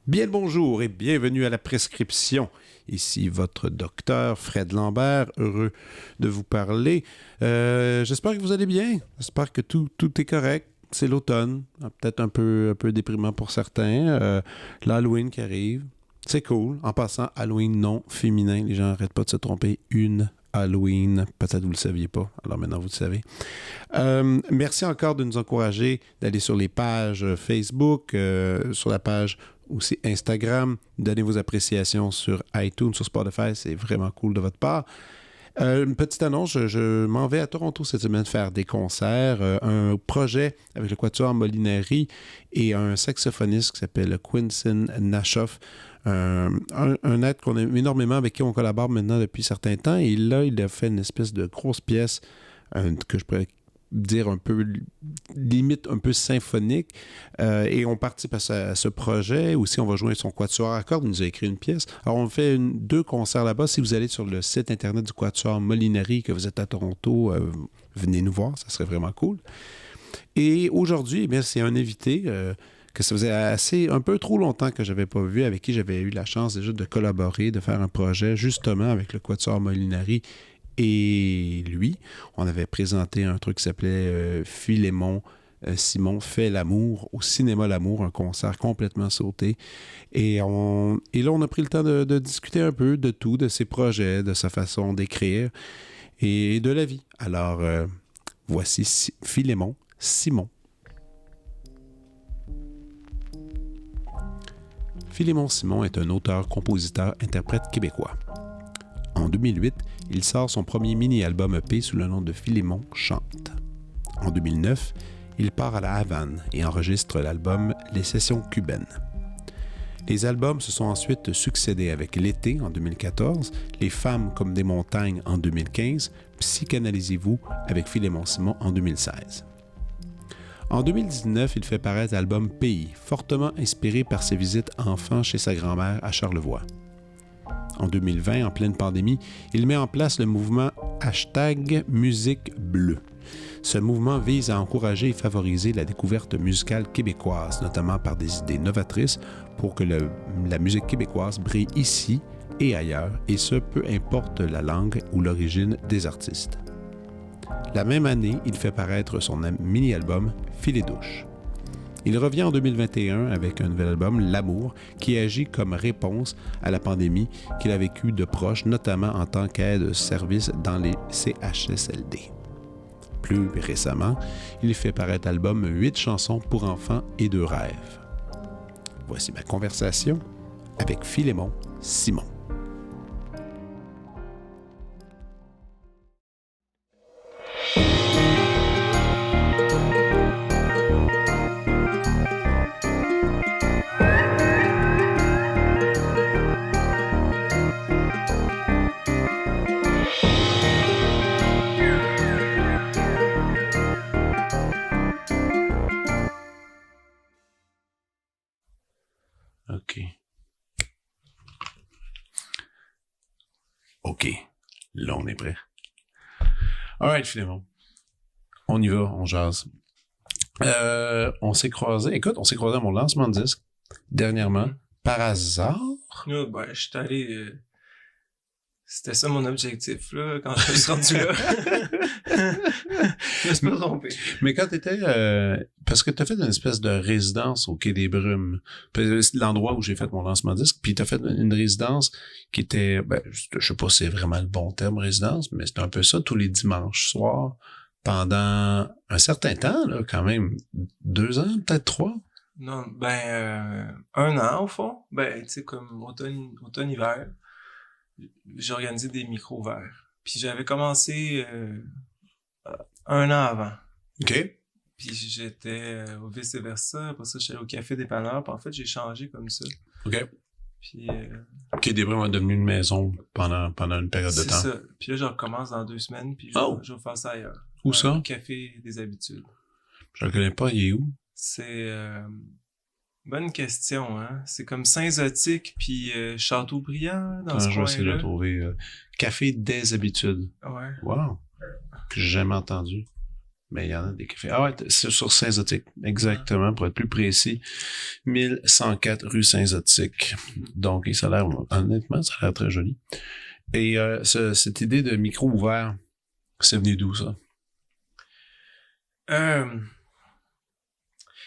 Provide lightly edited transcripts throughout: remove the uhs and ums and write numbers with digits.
Bien le bonjour et bienvenue à la prescription. Ici votre docteur Fred Lambert, heureux de vous parler. J'espère que vous allez bien. J'espère que tout est correct. C'est l'automne, peut-être un peu déprimant pour certains. L'Halloween qui arrive, c'est cool. En passant, Halloween non féminin. Les gens n'arrêtent pas de se tromper. Une Halloween, peut-être vous ne le saviez pas. Alors maintenant, vous le savez. Merci encore de nous encourager d'aller sur les pages Facebook, sur la page aussi Instagram. Donnez vos appréciations sur iTunes, sur Spotify. C'est vraiment cool de votre part. Une petite annonce, je m'en vais à Toronto cette semaine faire des concerts. Un projet avec le Quatuor Molinari et un saxophoniste qui s'appelle Quincy Nashoff. Un être qu'on aime énormément, avec qui on collabore maintenant depuis un certain temps. Et là, il a fait une espèce de grosse pièce que je pourrais dire un peu, limite un peu symphonique. Et on participe à ce projet. Aussi, on va jouer son quatuor à cordes. Il nous a écrit une pièce. Alors, on fait deux concerts là-bas. Si vous allez sur le site internet du Quatuor Molinari, que vous êtes à Toronto, venez nous voir. Ça serait vraiment cool. Et aujourd'hui, eh bien, c'est un invité que ça faisait un peu trop longtemps que je n'avais pas vu, avec qui j'avais eu la chance déjà de collaborer, de faire un projet justement avec le Quatuor Molinari. Et lui, on avait présenté un truc qui s'appelait Philémon Simon fait l'amour au cinéma L'Amour, un concert complètement sauté. Et là, on a pris le temps de discuter un peu de tout, de ses projets, de sa façon d'écrire et de la vie. Alors, voici Philémon Simon. Philémon Simon est un auteur, compositeur, interprète québécois. En 2008, il sort son premier mini-album EP sous le nom de Philémon chante. En 2009, il part à la Havane et enregistre l'album Les Sessions cubaines. Les albums se sont ensuite succédés avec L'été en 2014, Les femmes comme des montagnes en 2015, Psychanalysez-vous avec Philémon Simon en 2016. En 2019, il fait paraître l'album Pays, fortement inspiré par ses visites enfants chez sa grand-mère à Charlevoix. En 2020, en pleine pandémie, il met en place le mouvement #MusiqueBleue. Ce mouvement vise à encourager et favoriser la découverte musicale québécoise, notamment par des idées novatrices pour que la musique québécoise brille ici et ailleurs, et ce, peu importe la langue ou l'origine des artistes. La même année, il fait paraître son mini-album Filet douche. Il revient en 2021 avec un nouvel album, L'Amour, qui agit comme réponse à la pandémie qu'il a vécue de proche, notamment en tant qu'aide-service dans les CHSLD. Plus récemment, il fait paraître l'album 8 chansons pour enfants et 2 rêves. Voici ma conversation avec Philémon Simon. OK. Là, on est prêt. All right, Philémon. On y va, on jase. On s'est croisés à mon lancement de disque dernièrement, par hasard. Ben, je suis allé... C'était ça mon objectif, là, quand je me suis rendu là. Je me suis pas trompé. Mais quand t'étais... parce que t'as fait une espèce de résidence au Quai des Brumes. C'est l'endroit où j'ai fait mon lancement de disque. Puis t'as fait une résidence qui était... je sais pas si c'est vraiment le bon terme, résidence, mais c'était un peu ça, tous les dimanches soirs, pendant un certain temps, là, quand même. 2 ans, peut-être 3? Non, 1 an, au fond. Tu sais, comme automne-hiver. J'ai organisé des micros verts. Puis j'avais commencé 1 an avant. OK. Puis j'étais au vice-versa. Après ça, j'étais au Café Dépanneur. Puis en fait, j'ai changé comme ça. OK. Puis... Quai des Brumes est devenu une maison pendant une période de temps. C'est ça. Puis là, je recommence dans 2 semaines. Puis je vais faire ça ailleurs. Où ça? Au Café des Habitudes. Je le connais pas. Il est où? C'est... bonne question, hein. C'est comme Saint-Zotique puis Châteaubriand dans ce coin-là. Je vais essayer de le trouver. Café des Habitudes. Ouais. Wow. Que j'ai jamais entendu. Mais il y en a des cafés. Ah ouais, c'est sur Saint-Zotique. Exactement, pour être plus précis. 1104 rue Saint-Zotique. Donc, ça a l'air, honnêtement, ça a l'air très joli. Et cette idée de micro ouvert, c'est venu d'où, ça?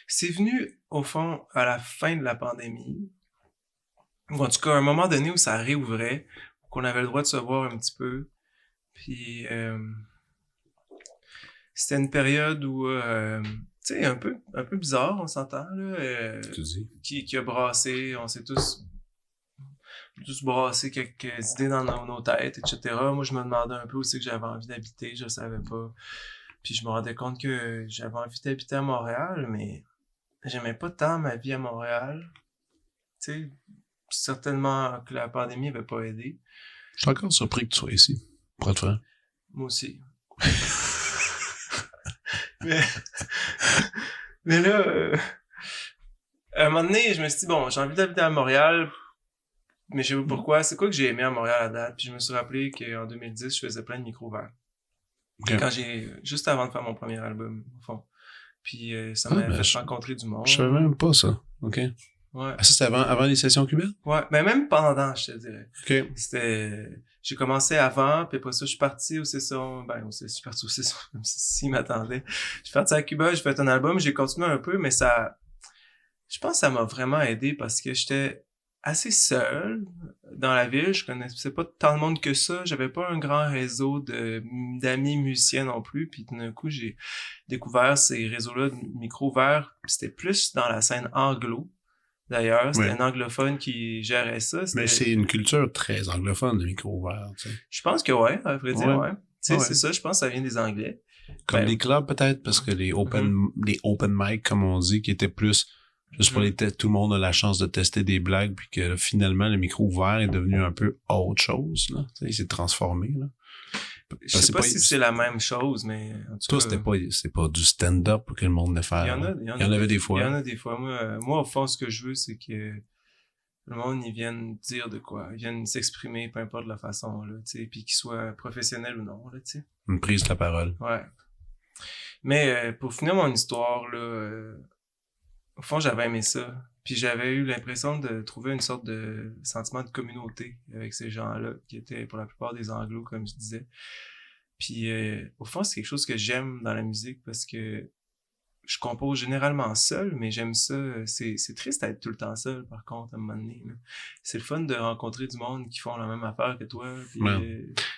C'est venu, au fond, à la fin de la pandémie. Ou en tout cas, à un moment donné où ça réouvrait, qu'on avait le droit de se voir un petit peu. Puis, c'était une période où, tu sais, un peu bizarre, on s'entend, là, qui a brassé, on s'est tous brassé quelques idées dans nos têtes, etc. Moi, je me demandais un peu où c'est que j'avais envie d'habiter, je savais pas. Puis je me rendais compte que j'avais envie d'habiter à Montréal, mais j'aimais pas tant ma vie à Montréal. Tu sais, certainement que la pandémie avait pas aidé. Je suis encore surpris que tu sois ici, pour être franc. Moi aussi. mais là, à un moment donné, je me suis dit, bon, j'ai envie d'habiter à Montréal, mais je sais pas pourquoi. C'est quoi que j'ai aimé à Montréal à date? Puis je me suis rappelé qu'en 2010, je faisais plein de micros ouverts. Okay. Juste avant de faire mon premier album, au fond. Puis ça m'a fait rencontrer du monde. Je savais même pas ça. OK. Ouais. Ah, ça, c'était avant les sessions cubaines? Ouais, mais même pendant, je te dirais. OK. J'ai commencé avant, puis après ça, je suis parti aux sessions, je suis parti aux sessions, même s'ils m'attendaient. Je suis parti à Cuba, j'ai fait un album, j'ai continué un peu, mais je pense que ça m'a vraiment aidé parce que j'étais assez seul dans la ville, je connaissais pas tant de monde que ça, j'avais pas un grand réseau d'amis musiciens non plus, puis d'un coup, j'ai découvert ces réseaux-là de micro ouverts, c'était plus dans la scène anglo. D'ailleurs, c'était un anglophone qui gérait ça. Mais c'est une culture très anglophone, le micro ouvert, tu sais. Je pense que ouais, à vrai dire, ouais. Tu sais, c'est ça, je pense que ça vient des Anglais. Comme les clubs, peut-être, parce que les open mic, comme on dit, qui étaient plus juste pour tout le monde a la chance de tester des blagues, puis que finalement, le micro ouvert est devenu un peu autre chose, là. Tu sais, il s'est transformé, là. Je sais pas si c'est la même chose, mais en tout cas... c'est pas du stand-up que le monde le fait. Il y en avait des fois. Il y en a des fois. Moi, au fond, ce que je veux, c'est que le monde, ils viennent dire de quoi. Ils viennent s'exprimer, peu importe la façon, là, tu sais, puis qu'ils soient professionnels ou non, là, tu sais. Une prise de la parole. Ouais. Mais pour finir mon histoire, là, au fond, j'avais aimé ça. Puis j'avais eu l'impression de trouver une sorte de sentiment de communauté avec ces gens-là, qui étaient pour la plupart des anglos, comme je disais. Puis au fond, c'est quelque chose que j'aime dans la musique parce que je compose généralement seul, mais j'aime ça. C'est triste d'être tout le temps seul, par contre, à un moment donné. C'est le fun de rencontrer du monde qui font la même affaire que toi. Puis,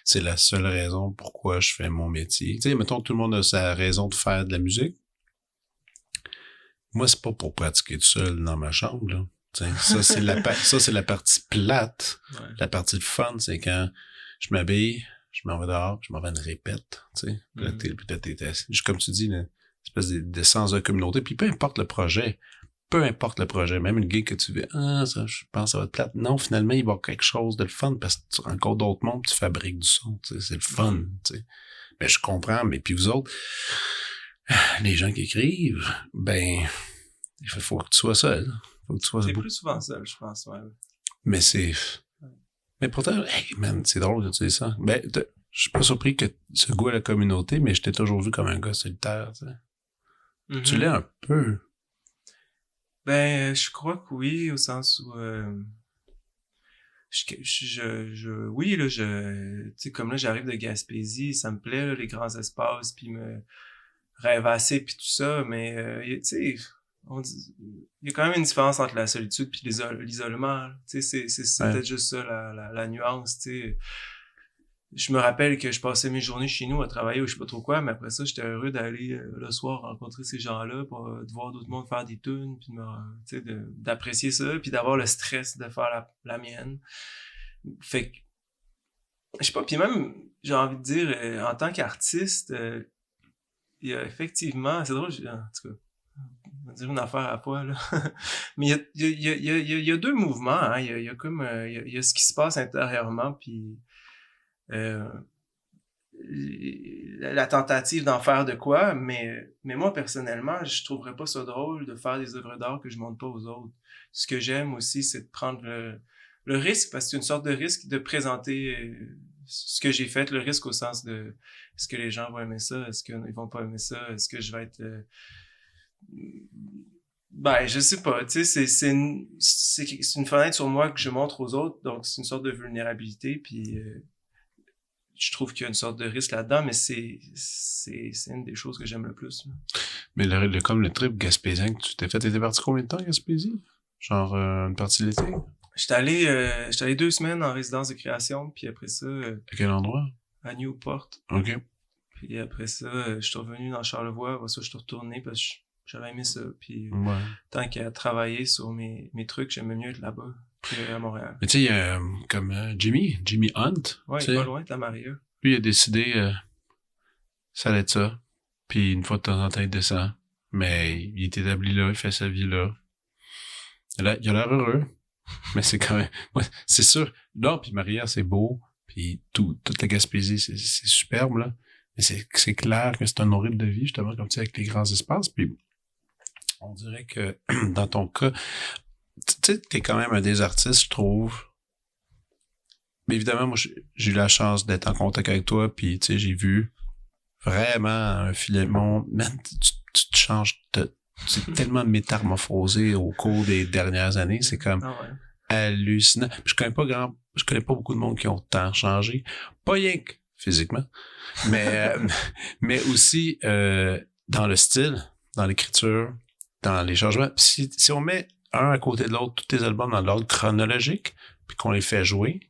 c'est la seule raison pourquoi je fais mon métier. Tu sais, mettons, tout le monde a sa raison de faire de la musique. Moi, c'est pas pour pratiquer tout seul dans ma chambre, là. Ça, c'est la partie plate. Ouais. La partie de fun, c'est quand je m'habille, je m'en vais dehors, je m'en vais à une répète, tu sais. Puis comme tu dis, une espèce de sens de communauté. Puis peu importe le projet, même une gig que tu veux, ça, je pense que ça va être plate. Non, finalement, il va y avoir quelque chose de le fun parce que tu rencontres d'autres mondes, tu fabriques du son, tu sais. C'est le fun, tu sais. Ben, je comprends, mais puis vous autres, les gens qui écrivent, ben, il faut que tu sois seul. C'est plus souvent seul, je pense, ouais. Mais mais pourtant, hey, man, c'est drôle de dire ça. Ben, je suis pas surpris que ce goût à la communauté, mais je t'ai toujours vu comme un gars solitaire, tu sais. Mm-hmm. Tu l'es un peu. Ben, je crois que oui, au sens où, oui, là, tu sais, comme là, j'arrive de Gaspésie, ça me plaît, là, les grands espaces, puis me rêvasser, puis tout ça, mais, tu sais, il y a quand même une différence entre la solitude puis l'isolement. Tu sais, c'est peut-être juste ça, la nuance, tu sais. Je me rappelle que je passais mes journées chez nous à travailler ou je sais pas trop quoi, mais après ça, j'étais heureux d'aller le soir rencontrer ces gens-là, pour de voir d'autres mondes faire des tunes, puis tu sais, d'apprécier ça, puis d'avoir le stress de faire la mienne. Fait que, je sais pas, puis même, j'ai envie de dire, en tant qu'artiste, il y a effectivement, c'est drôle, en tout cas, on va dire une affaire à fois, là. Mais il y a deux mouvements, hein. Il y a comme, il y a ce qui se passe intérieurement, puis la tentative d'en faire de quoi, mais moi, personnellement, je trouverais pas ça drôle de faire des œuvres d'art que je montre pas aux autres. Ce que j'aime aussi, c'est de prendre le risque, parce que c'est une sorte de risque de présenter ce que j'ai fait, le risque au sens de est-ce que les gens vont aimer ça, est-ce qu'ils vont pas aimer ça, est-ce que je vais être ben je sais pas, tu sais c'est une fenêtre sur moi que je montre aux autres, donc c'est une sorte de vulnérabilité, puis je trouve qu'il y a une sorte de risque là-dedans, mais c'est une des choses que j'aime le plus. Là. Mais comme le trip gaspésien que tu t'étais parti combien de temps à Gaspésie? Genre une partie de l'été? J'étais allé 2 semaines en résidence de création, puis après ça... à quel endroit? À Newport. OK. Puis après ça, je suis revenu dans Charlevoix, après ça, je suis retourné parce que j'avais aimé ça, puis tant qu'à travailler sur mes trucs, j'aimais mieux être là-bas qu'à Montréal. Mais tu sais, il y a comme Jimmy Hunt. Ouais, il est pas loin de la Maria. Lui, il a décidé, ça allait être ça. Puis une fois de temps en temps, il descend. Mais il est établi là, il fait sa vie là. Là, il a l'air heureux. Mais c'est quand même... Ouais, c'est sûr. Non, puis Maria, c'est beau. Puis toute la Gaspésie, c'est superbe, là. Mais c'est clair que c'est un rythme de vie, justement, comme tu sais, avec les grands espaces. Puis on dirait que dans ton cas, tu sais, t'es quand même un des artistes, je trouve. Mais évidemment, moi, j'ai eu la chance d'être en contact avec toi, puis tu sais, j'ai vu vraiment un filet de monde. Man, tu te changes, c'est tellement métamorphosé au cours des dernières années, c'est comme hallucinant. Je connais pas beaucoup de monde qui ont tant changé. Pas rien que physiquement, mais aussi dans le style, dans l'écriture, dans les changements. Si on met un à côté de l'autre, tous tes albums dans l'ordre chronologique, puis qu'on les fait jouer,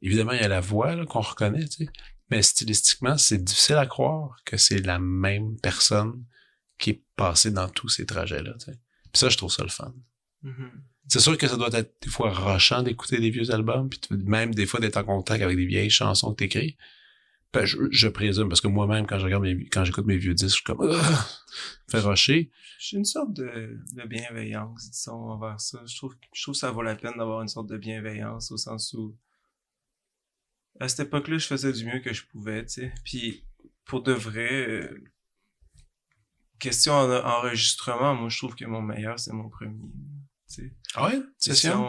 évidemment, il y a la voix là, qu'on reconnaît, tu sais. Mais stylistiquement, c'est difficile à croire que c'est la même personne qui est passée dans tous ces trajets-là, tu sais. Puis ça, je trouve ça le fun. Mm-hmm. C'est sûr que ça doit être des fois rushant d'écouter des vieux albums, puis même des fois d'être en contact avec des vieilles chansons que t'écris. Ben, je présume, parce que moi-même, quand j'écoute mes vieux disques, je suis comme, fait rusher. J'ai une sorte de bienveillance, disons, envers ça. Je trouve que ça vaut la peine d'avoir une sorte de bienveillance, au sens où, à cette époque-là, je faisais du mieux que je pouvais, tu sais. Puis, pour de vrai, question enregistrement, moi, je trouve que mon meilleur, c'est mon premier, tu sais. Ah ouais? Question,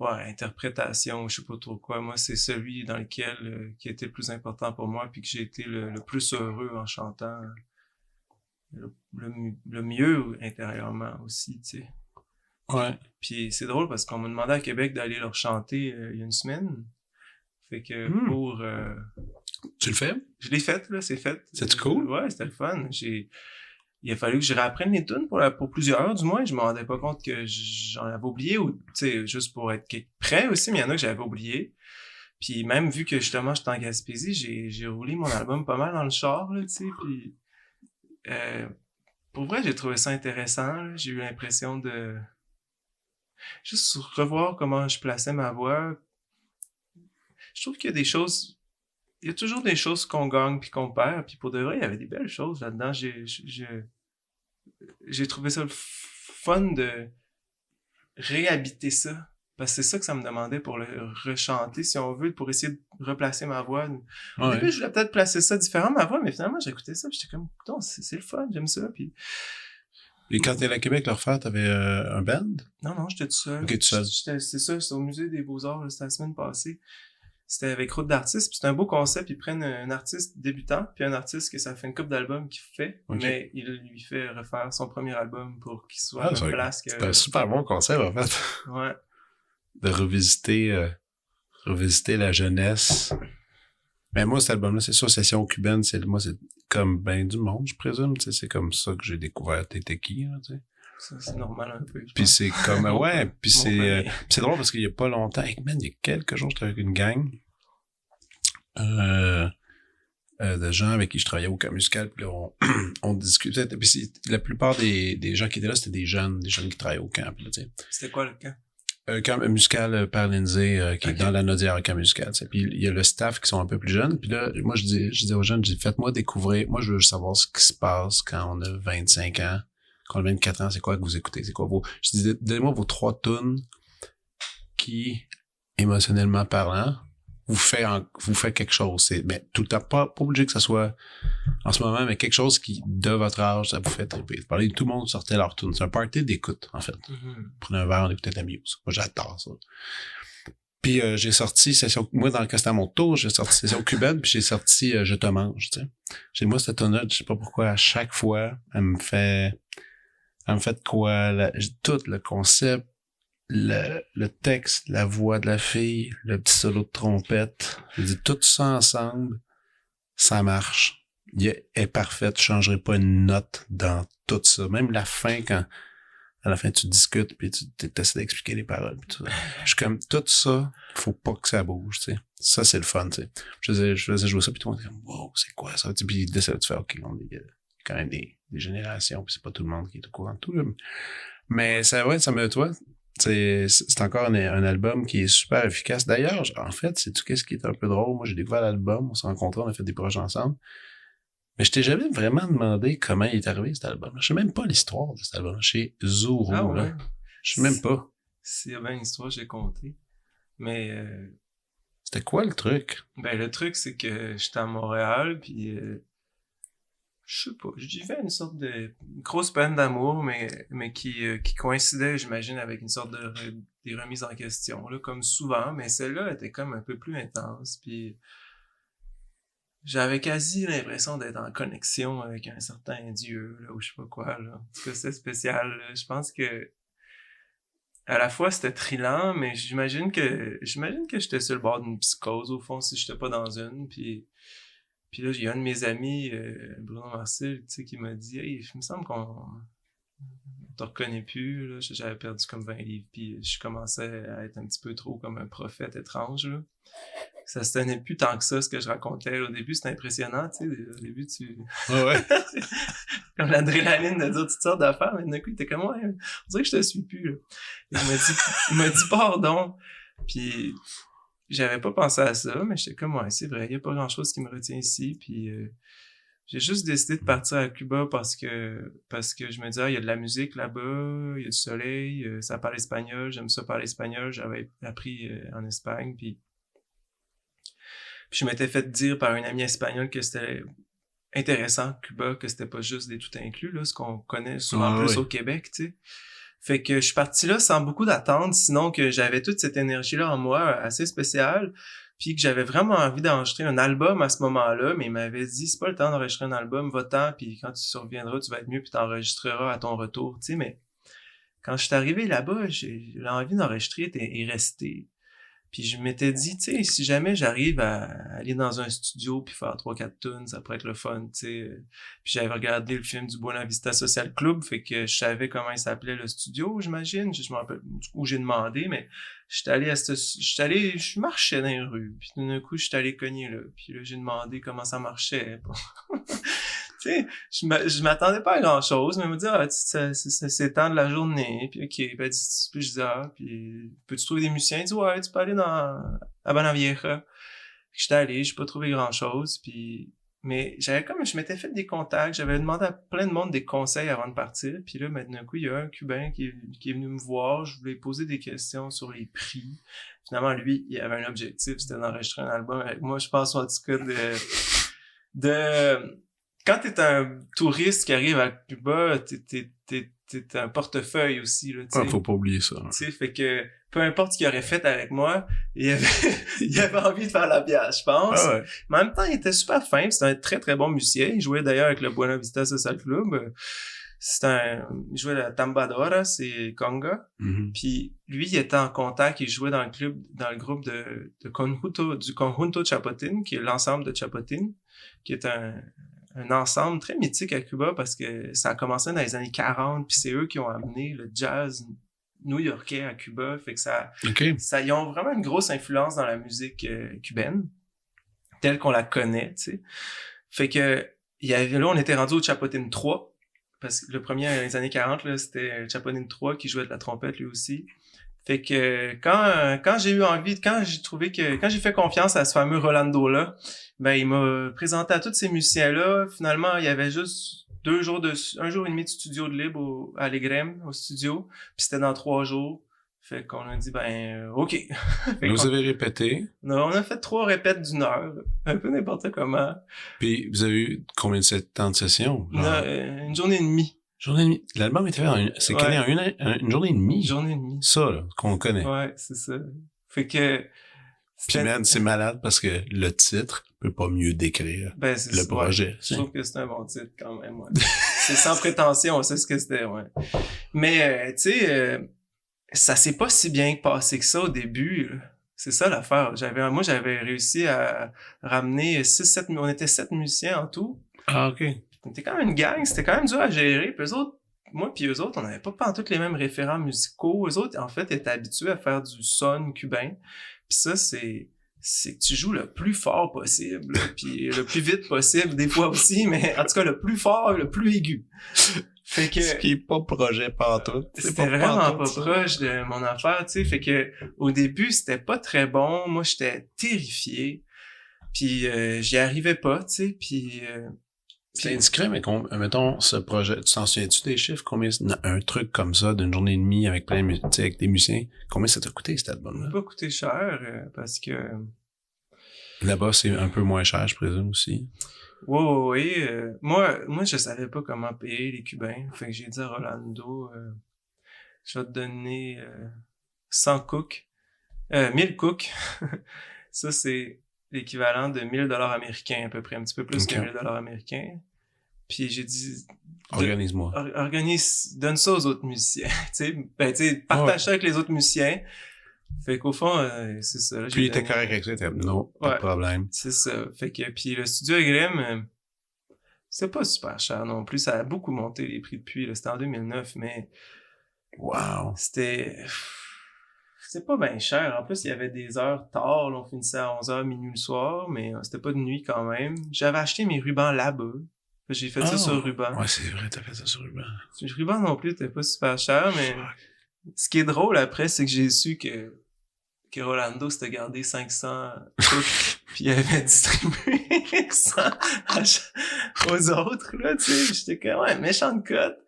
interprétation, je sais pas trop quoi. Moi, c'est celui dans lequel qui a été le plus important pour moi, puis que j'ai été le plus heureux en chantant le mieux intérieurement aussi, tu sais. Ouais. Puis c'est drôle parce qu'on m'a demandé à Québec d'aller leur chanter il y a une semaine. Fait que pour... Tu le fais? Je l'ai fait, là, c'est fait. C'est cool? Ouais, c'était le fun. Il a fallu que je réapprenne les tunes pour plusieurs heures, du moins. Je me rendais pas compte que j'en avais oublié, ou, tu sais, juste pour être prêt aussi, mais il y en a que j'avais oublié. Puis même vu que, justement, j'étais en Gaspésie, j'ai roulé mon album pas mal dans le char, là, tu sais, puis... pour vrai, j'ai trouvé ça intéressant, là. J'ai eu l'impression de... juste revoir comment je plaçais ma voix. Je trouve qu'il y a des choses... Il y a toujours des choses qu'on gagne puis qu'on perd, puis pour de vrai, il y avait des belles choses là-dedans. J'ai trouvé ça le fun de réhabiter ça. Parce que c'est ça que ça me demandait pour le rechanter, si on veut, pour essayer de replacer ma voix. Au début, je voulais peut-être placer ça différemment, ma voix, mais finalement, j'écoutais ça, puis j'étais comme, putain, c'est le fun, j'aime ça, puis... Et quand t'es à Québec, leur faire, t'avais un band? Non, j'étais tout seul. Ok, tout seul. C'est ça, c'était au Musée des Beaux-Arts, c'était la semaine passée. C'était avec Route d'artistes, puis c'est un beau concept. Ils prennent un artiste débutant, puis un artiste que ça fait une couple d'albums qu'il fait, mais il lui fait refaire son premier album pour qu'il soit à la même place que... C'est un super bon concept, en fait. Ouais. De revisiter la jeunesse. Mais moi, cet album-là, c'est sûr, Session cubaine, c'est comme ben du monde, je présume, tu sais, c'est comme ça que j'ai découvert T'étais qui, là, tu sais. Ça, c'est normal un peu. Puis c'est comme, ouais, puis c'est drôle parce qu'il y a pas longtemps, man, il y a quelques jours, j'étais avec une gang de gens avec qui je travaillais au camp musical, puis là, on discutait, puis la plupart des gens qui étaient là, c'était des jeunes qui travaillaient au camp, là, tu sais. C'était quoi le camp? Camp musical par Lindsay, qui est dans la Nodière camp musical, tu sais. Puis il y a le staff qui sont un peu plus jeunes, puis là, moi, je dis aux jeunes, faites-moi découvrir, moi, je veux savoir ce qui se passe quand on a 25 ans. Quand on a 24 ans, c'est quoi que vous écoutez? C'est quoi je dis, donnez-moi vos 3 tunes qui, émotionnellement parlant, vous fait quelque chose. Mais tout le temps, pas obligé que ça soit en ce moment, mais quelque chose qui, de votre âge, ça vous fait triper. Tout le monde sortait leur tune. C'est un party d'écoute, en fait. Prenez un verre, on écoutait de la musique. Moi, j'adore ça. Puis j'ai sorti session, moi quand c'était à mon tour, j'ai sorti session cubaine, puis j'ai sorti Je te mange, tu sais. Chez moi cette tonne-là, je sais pas pourquoi à chaque fois, elle me fait de quoi, tout le concept, le texte, la voix de la fille, le petit solo de trompette, je dis tout ça ensemble, ça marche. Elle est parfaite, je changerai pas une note dans tout ça, même la fin quand à la fin, tu discutes, puis tu essaies d'expliquer les paroles. Puis tout ça. Je suis comme, tout ça, faut pas que ça bouge, tu sais. Ça, c'est le fun, tu sais. Je faisais jouer ça, puis tout le monde était comme, wow, c'est quoi ça? Puis de ça, tu fais, OK, il y a quand même des générations, puis c'est pas tout le monde qui est au courant de tout, là. Mais ça, ouais, ça me, toi, c'est encore un album qui est super efficace. D'ailleurs, en fait, c'est-tu qu'est-ce qui est un peu drôle? Moi, j'ai découvert l'album, on s'est rencontrés, on a fait des projets ensemble. Mais je t'ai jamais vraiment demandé comment il est arrivé, cet album. Je sais même pas l'histoire de cet album. Chez Zorro, ouais. là. Je sais même pas. S'il y avait une histoire, j'ai compté. Mais, C'était quoi le truc? ben, le truc, c'est que j'étais à Montréal, puis, je sais pas, je vivais une sorte de grosse peine d'amour, mais qui coïncidait, j'imagine, avec une sorte des remises en question, là, comme souvent, mais celle-là était comme un peu plus intense, puis j'avais quasi l'impression d'être en connexion avec un certain dieu, là, ou je sais pas quoi, là. En tout cas, c'est spécial, là. Je pense que, à la fois, c'était thrillant, mais j'imagine que j'étais sur le bord d'une psychose, au fond, si j'étais pas dans une, puis là, il y a un de mes amis, Bruno Marcel, tu sais, qui m'a dit, hey, il me semble qu'on te reconnaît plus, là. J'avais perdu comme 20 livres, puis je commençais à être un petit peu trop comme un prophète étrange, là. Ça se tenait plus tant que ça, ce que je racontais. Au début, c'était impressionnant, tu sais. Au début, Ouais. comme l'adrénaline de dire toutes sortes d'affaires, mais d'un coup, il était comme, ouais, on dirait que je te suis plus, là. Et il m'a dit pardon. Puis, j'avais pas pensé à ça, mais j'étais comme, ouais, c'est vrai, il y a pas grand-chose qui me retient ici. Puis, j'ai juste décidé de partir à Cuba parce que je me disais, il y a de la musique là-bas, il y a du soleil, ça parle espagnol, j'aime ça parler espagnol, j'avais appris en Espagne, puis je m'étais fait dire par un ami espagnol que c'était intéressant, Cuba, que c'était pas juste des tout inclus, là, ce qu'on connaît souvent plus au Québec, tu sais. Fait que je suis parti là sans beaucoup d'attente, sinon que j'avais toute cette énergie-là en moi, assez spéciale, puis que j'avais vraiment envie d'enregistrer un album à ce moment-là, mais il m'avait dit, c'est pas le temps d'enregistrer un album, va-t'en, puis quand tu reviendras, tu vas être mieux, puis t'enregistreras à ton retour, tu sais, mais quand je suis arrivé là-bas, l'envie d'enregistrer est restée. Puis je m'étais dit, tu sais, si jamais j'arrive à aller dans un studio puis faire 3-4 tunes, ça pourrait être le fun, tu sais. Puis j'avais regardé le film du Buena Vista Social Club, fait que je savais comment il s'appelait le studio, j'imagine. Je me rappelle où j'ai demandé, mais je marchais dans les rues. Puis tout d'un coup, je suis allé cogner là. Puis là, j'ai demandé comment ça marchait. Tu sais, je m'attendais pas à grand chose, mais il m'a dit, c'est temps de la journée, puis ok, puis je dis, puis peux-tu trouver des musiciens? Il dit, ouais, tu peux aller à Banavieja. J'étais allé, j'ai pas trouvé grand chose, puis, mais je m'étais fait des contacts, j'avais demandé à plein de monde des conseils avant de partir, puis là, d'un coup, il y a un Cubain qui est venu me voir, je voulais poser des questions sur les prix. Finalement, lui, il avait un objectif, c'était d'enregistrer un album avec moi, je pense, en tout cas, quand t'es un touriste qui arrive à Cuba, t'es un portefeuille aussi, là, tu sais. Ouais, faut pas oublier ça. Tu sais, fait que, peu importe ce qu'il aurait fait avec moi, il avait envie de faire la pièce, je pense. Ah ouais. Mais en même temps, il était super fin, c'était un très très bon musicien. Il jouait d'ailleurs avec le Buena Vista Social Club. Il jouait la tambadora, c'est conga. Mm-hmm. Puis lui, il était en contact, il jouait dans le groupe du Conjunto Chapotin, qui est l'ensemble de Chapotin, qui est un ensemble très mythique à Cuba parce que ça a commencé dans les années 40, puis c'est eux qui ont amené le jazz new-yorkais à Cuba, fait que ils ont vraiment une grosse influence dans la musique cubaine, telle qu'on la connaît, tu sais. Fait que là, on était rendu au Chapotin 3, parce que le premier dans les années 40, là, c'était Chapotin 3 qui jouait de la trompette lui aussi. Fait que quand j'ai fait confiance à ce fameux Rolando-là, ben il m'a présenté à tous ces musiciens-là. Finalement, il y avait juste un jour et demi de studio de libre à Alegrem, au studio, puis c'était dans 3 jours. Fait qu'on a dit, OK. Vous avez répété? Non, on a fait 3 répètes d'1 heure, un peu n'importe comment. Puis vous avez eu combien de temps de session? Une journée et demie. Journée et demie. L'album était fait c'est calé en une journée et demie. Une journée et demie. Ça, là, qu'on connaît. Ouais, c'est ça. Fait que... Puis c'était- man, c'est malade parce que le titre peut pas mieux décrire Ben, c'est le projet. ouais, je trouve que c'est un bon titre quand même, ouais. C'est sans prétention, on sait ce que c'était, ouais. Mais, tu sais, ça s'est pas si bien passé que ça au début, là. C'est ça l'affaire. Moi, j'avais réussi à ramener 6-7, on était 7 musiciens en tout. Ah, OK. On était quand même une gang, c'était quand même dur à gérer. Puis eux autres, moi puis eux autres, on n'avait pas tous les mêmes référents musicaux. Eux autres, en fait, étaient habitués à faire du son cubain. Puis ça, c'est que tu joues le plus fort possible, là, puis le plus vite possible, des fois aussi, mais en tout cas, le plus fort, le plus aigu. Fait que... Ce qui est pas projet partout. C'était vraiment pas proche de mon affaire, tu sais. Fait que au début, c'était pas très bon. Moi, j'étais terrifié. Puis j'y arrivais pas, tu sais. Puis... C'est indiscret, mais mettons, ce projet, tu t'en souviens-tu des chiffres? Combien, un truc comme ça, d'une journée et demie avec plein de, tu sais, avec des musiciens, combien ça t'a coûté, cet ça album-là? m'a pas coûté cher, parce que... Là-bas, c'est un peu moins cher, je présume, aussi. Oui. Moi, je savais pas comment payer les Cubains. Fait que j'ai dit à Rolando, je vais te donner 100 cooks. 1000 cooks. Ça, c'est l'équivalent de 1000 $ américains, à peu près, un petit peu plus que 1000 $ américains. Puis j'ai dit... Organise-moi. Donne ça aux autres musiciens. Tu sais, partage ça avec les autres musiciens. Fait qu'au fond, c'est ça. Là, Puis il était correct avec ça, non, pas de problème. C'est ça. Fait que, puis le studio Grim, c'est pas super cher non plus. Ça a beaucoup monté les prix depuis, là. C'était en 2009, mais... Wow. C'était pas bien cher. En plus, il y avait des heures tard. Là, on finissait à 11h, minuit le soir, mais c'était pas de nuit quand même. J'avais acheté mes rubans là-bas. J'ai fait ça sur ruban. Ouais, c'est vrai, t'as fait ça sur ruban. Le ruban non plus, c'était pas super cher, mais ce qui est drôle après, c'est que j'ai su que Rolando s'était gardé 500 trucs, puis il avait distribué 100 aux autres, là, tu sais. J'étais comme, ouais, méchante cote.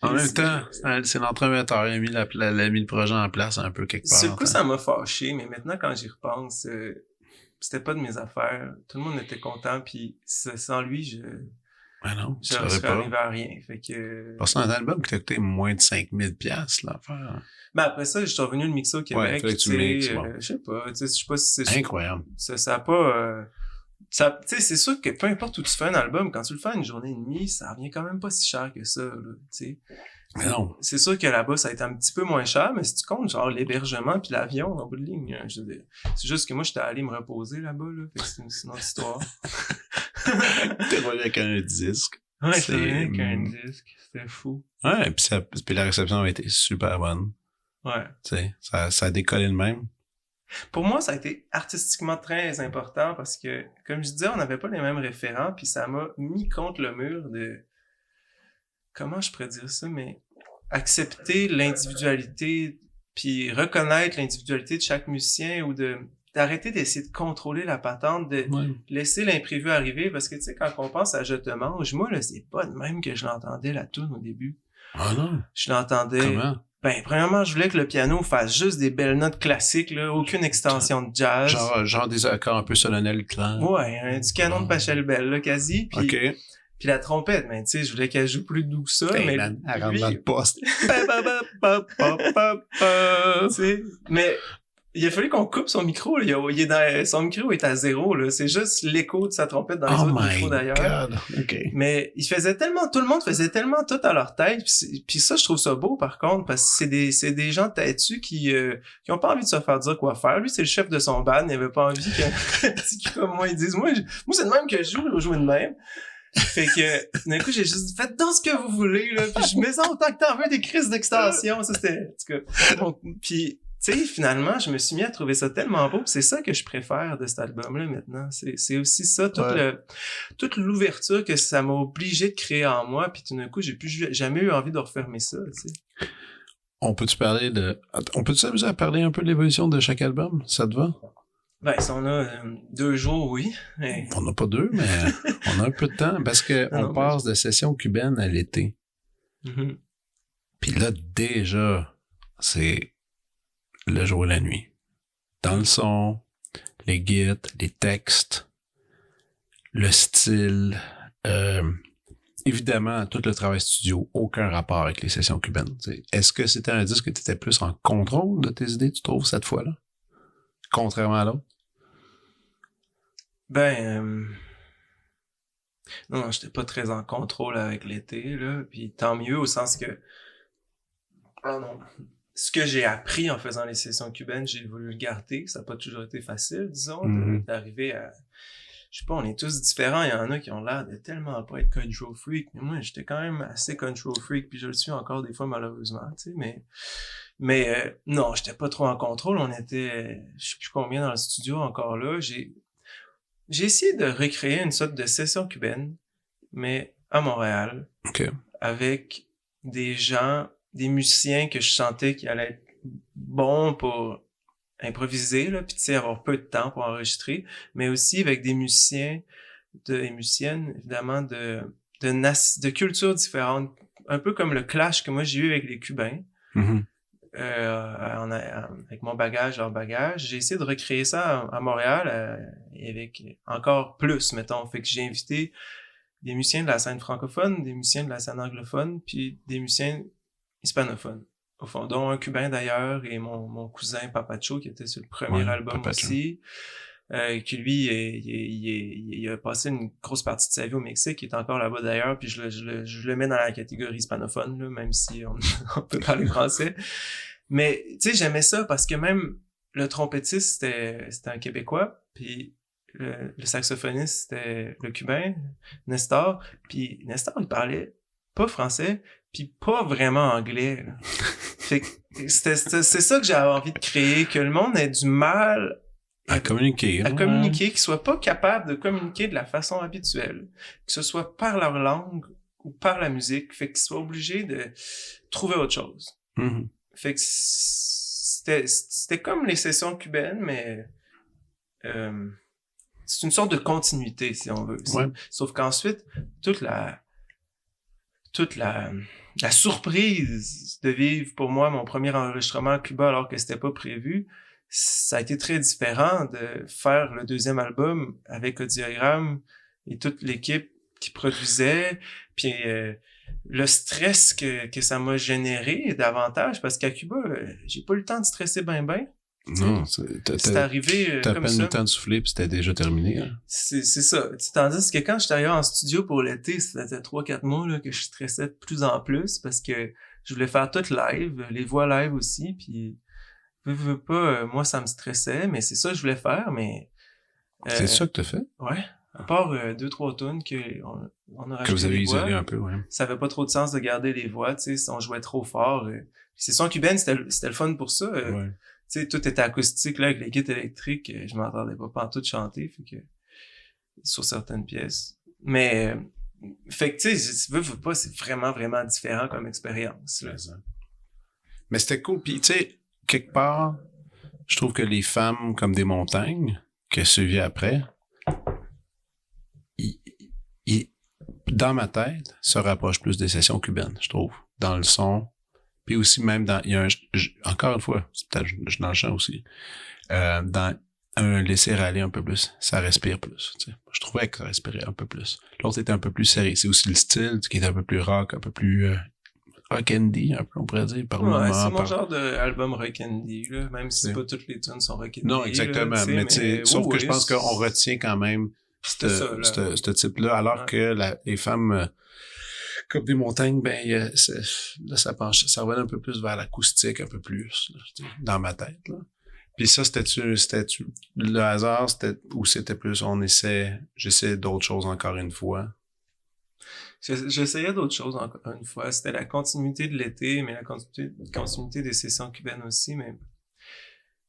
En même temps, c'est l'entremetteur, il a mis le projet en place un peu quelque part. Sur le coup, ça m'a fâché, mais maintenant, quand j'y repense, c'était pas de mes affaires. Tout le monde était content, puis sans lui, Ah non, je serais arrivé à rien. Fait que... Parce que c'est un album qui t'a coûté moins de 5000 $, là, à faire. Ben après ça, je suis revenu le mixer au Québec. Ouais, tu mixes, bon. Je sais pas, je sais pas si c'est... Incroyable. Ça a pas... tu sais, c'est sûr que peu importe où tu fais un album, quand tu le fais une journée et demie, ça revient quand même pas si cher que ça, là, tu sais. Mais non. C'est sûr que là-bas, ça a été un petit peu moins cher, mais si tu comptes, genre, l'hébergement puis l'avion, en bout de ligne, c'est juste que moi, j'étais allé me reposer là-bas, là, fait que c'est une autre histoire. T'es revenu avec un disque. Ouais, c'est revenu avec un disque, c'était fou. Ouais, puis la réception a été super bonne. Ouais. Tu sais, ça a décollé le même. Pour moi, ça a été artistiquement très important parce que, comme je disais, on n'avait pas les mêmes référents, puis ça m'a mis contre le mur de... Comment je pourrais dire ça, mais accepter l'individualité, puis reconnaître l'individualité de chaque musicien ou d'arrêter d'essayer de contrôler la patente, de laisser l'imprévu arriver, parce que, tu sais, quand on pense à Je te mange, moi, là, c'est pas de même que je l'entendais, la tune au début. Ah non? Je l'entendais... Comment? Ben, premièrement, je voulais que le piano fasse juste des belles notes classiques, là, aucune extension de jazz. Genre des accords un peu solennels, clairs. Ouais, du canon de Pachelbel, là, quasi. Puis, OK. Puis la trompette, ben, tu sais, je voulais qu'elle joue plus doux que ça, Hey, mais... man, elle rentre dans le poste. Tu sais, mais il a fallu qu'on coupe son micro, là. Son micro est à 0, là. C'est juste l'écho de sa trompette dans les autres micros, d'ailleurs. Okay. Mais tout le monde faisait tellement tout à leur tête. Puis ça, je trouve ça beau, par contre, parce que c'est des gens têtus qui ont pas envie de se faire dire quoi faire. Lui, c'est le chef de son band. Il avait pas envie que comme moi, ils disent, moi, c'est de même que je joue, je vais jouer de même. Fait que, d'un coup, j'ai juste dit, faites donc ce que vous voulez, là. Puis je mets ça autant que t'en veux des crises d'extension. Ça, c'était, en tout cas. Donc, puis, tu sais, finalement, je me suis mis à trouver ça tellement beau. Pis c'est ça que je préfère de cet album-là, maintenant. C'est aussi ça, toute l'ouverture que ça m'a obligé de créer en moi. Puis tout d'un coup, j'ai plus jamais eu envie de refermer ça, tu sais. On peut-tu s'amuser à parler un peu de l'évolution de chaque album? Ça te va? Ben, si on a 2 jours, oui. Mais... On n'a pas 2, mais on a un peu de temps parce que on passe de session cubaine à l'été. Mm-hmm. Puis là, déjà, c'est le jour et la nuit. Dans le son, les guides, les textes, le style, évidemment, tout le travail studio, aucun rapport avec les sessions cubaines. T'sais. Est-ce que c'était un disque que tu étais plus en contrôle de tes idées, tu trouves, cette fois-là? contrairement à l'autre? Non, j'étais pas très en contrôle avec l'été, là. Puis tant mieux, au sens que... Ah non. Ce que j'ai appris en faisant les sessions cubaines, j'ai voulu le garder. Ça n'a pas toujours été facile, disons, d'arriver à... Je sais pas, on est tous différents. Il y en a qui ont l'air de tellement pas être control freak. Mais moi, j'étais quand même assez control freak, puis je le suis encore des fois, malheureusement, tu sais. Mais non, j'étais pas trop en contrôle. On était, je sais plus combien dans le studio encore là. J'ai essayé de recréer une sorte de session cubaine, mais à Montréal, avec des gens, des musiciens que je sentais qui allaient être bons pour improviser, là, puis tu sais, avoir peu de temps pour enregistrer, mais aussi avec des musiciens et musiciennes, évidemment, de cultures différentes, un peu comme le clash que moi j'ai eu avec les Cubains. Avec mon bagage, leur bagage. J'ai essayé de recréer ça à Montréal avec encore plus, mettons. Fait que j'ai invité des musiciens de la scène francophone, des musiciens de la scène anglophone, puis des musiciens hispanophones. Au fond, dont un Cubain d'ailleurs, et mon cousin Papacho, qui était sur le premier album Papacho. Aussi, qui lui, il a passé une grosse partie de sa vie au Mexique, il est encore là-bas d'ailleurs, puis je le mets dans la catégorie hispanophone, là, même si on peut parler français. Mais, tu sais, j'aimais ça parce que même le trompettiste, c'était un Québécois, puis le saxophoniste, c'était le Cubain, Nestor, puis Nestor, il parlait pas français, puis pas vraiment anglais, là. Fait que c'est ça que j'avais envie de créer, que le monde ait du mal à communiquer. Qu'ils soient pas capables de communiquer de la façon habituelle, que ce soit par leur langue ou par la musique, fait qu'ils soient obligés de trouver autre chose. Fait que c'était comme les sessions cubaines, mais c'est une sorte de continuité, si on veut. Ouais. Sauf qu'ensuite, toute la surprise de vivre pour moi mon premier enregistrement à Cuba alors que c'était pas prévu, ça a été très différent de faire le deuxième album avec Audiogramme et toute l'équipe qui produisait, puis le stress que ça m'a généré davantage, parce qu'à Cuba, j'ai pas eu le temps de stresser ben. Non, c'est arrivé t'as comme peine ça. le temps de souffler puis c'était déjà terminé. Hein? C'est ça. Tandis que quand j'étais arrivé en studio pour l'été, c'était 3-4 mois là, que je stressais de plus en plus parce que je voulais faire tout live, les voix live aussi, puis veux pas, moi ça me stressait, mais c'est ça que je voulais faire, mais... c'est ça que t'as fait? Ouais. À part 2-3 tunes on a rajouté que vous avez isolé voix, un peu, ouais. Ça avait pas trop de sens de garder les voix, tu sais, si on jouait trop fort. C'est son cubaine, c'était le fun pour ça. Ouais. Tu sais, tout était acoustique, là, avec les guitares électriques. Je m'entendais pas pantoute chanter, fait que... sur certaines pièces. Mais... fait que, tu sais, si tu veux pas, c'est vraiment, vraiment différent comme expérience, là. Mais c'était cool. Puis, tu sais, quelque part, je trouve que les femmes comme des montagnes, qui a suivi après, dans ma tête, se rapprochent plus des sessions cubaines, je trouve. Dans le son. Puis aussi, même dans, il y a encore une fois, c'est peut-être je suis dans le chant aussi, dans un laisser-aller un peu plus, ça respire plus, tu sais. Je trouvais que ça respirait un peu plus. L'autre était un peu plus serré. C'est aussi le style qui est un peu plus rock, un peu plus rock andy, un peu, on pourrait dire, par moment. C'est mon genre d'album rock andy, là, même si pas toutes les tunes sont rock andy. Non, exactement. Là, mais tu sais, sauf que je pense qu'on retient quand même ce type-là, alors que les femmes... comme des montagnes, ben là, ça revenait un peu plus vers l'acoustique, un peu plus, là, dans ma tête, là. Puis ça, c'était-tu le hasard, c'était plus j'essaie d'autres choses encore une fois? J'essayais d'autres choses encore une fois. C'était la continuité de l'été, mais la continuité des sessions cubaines aussi, mais tu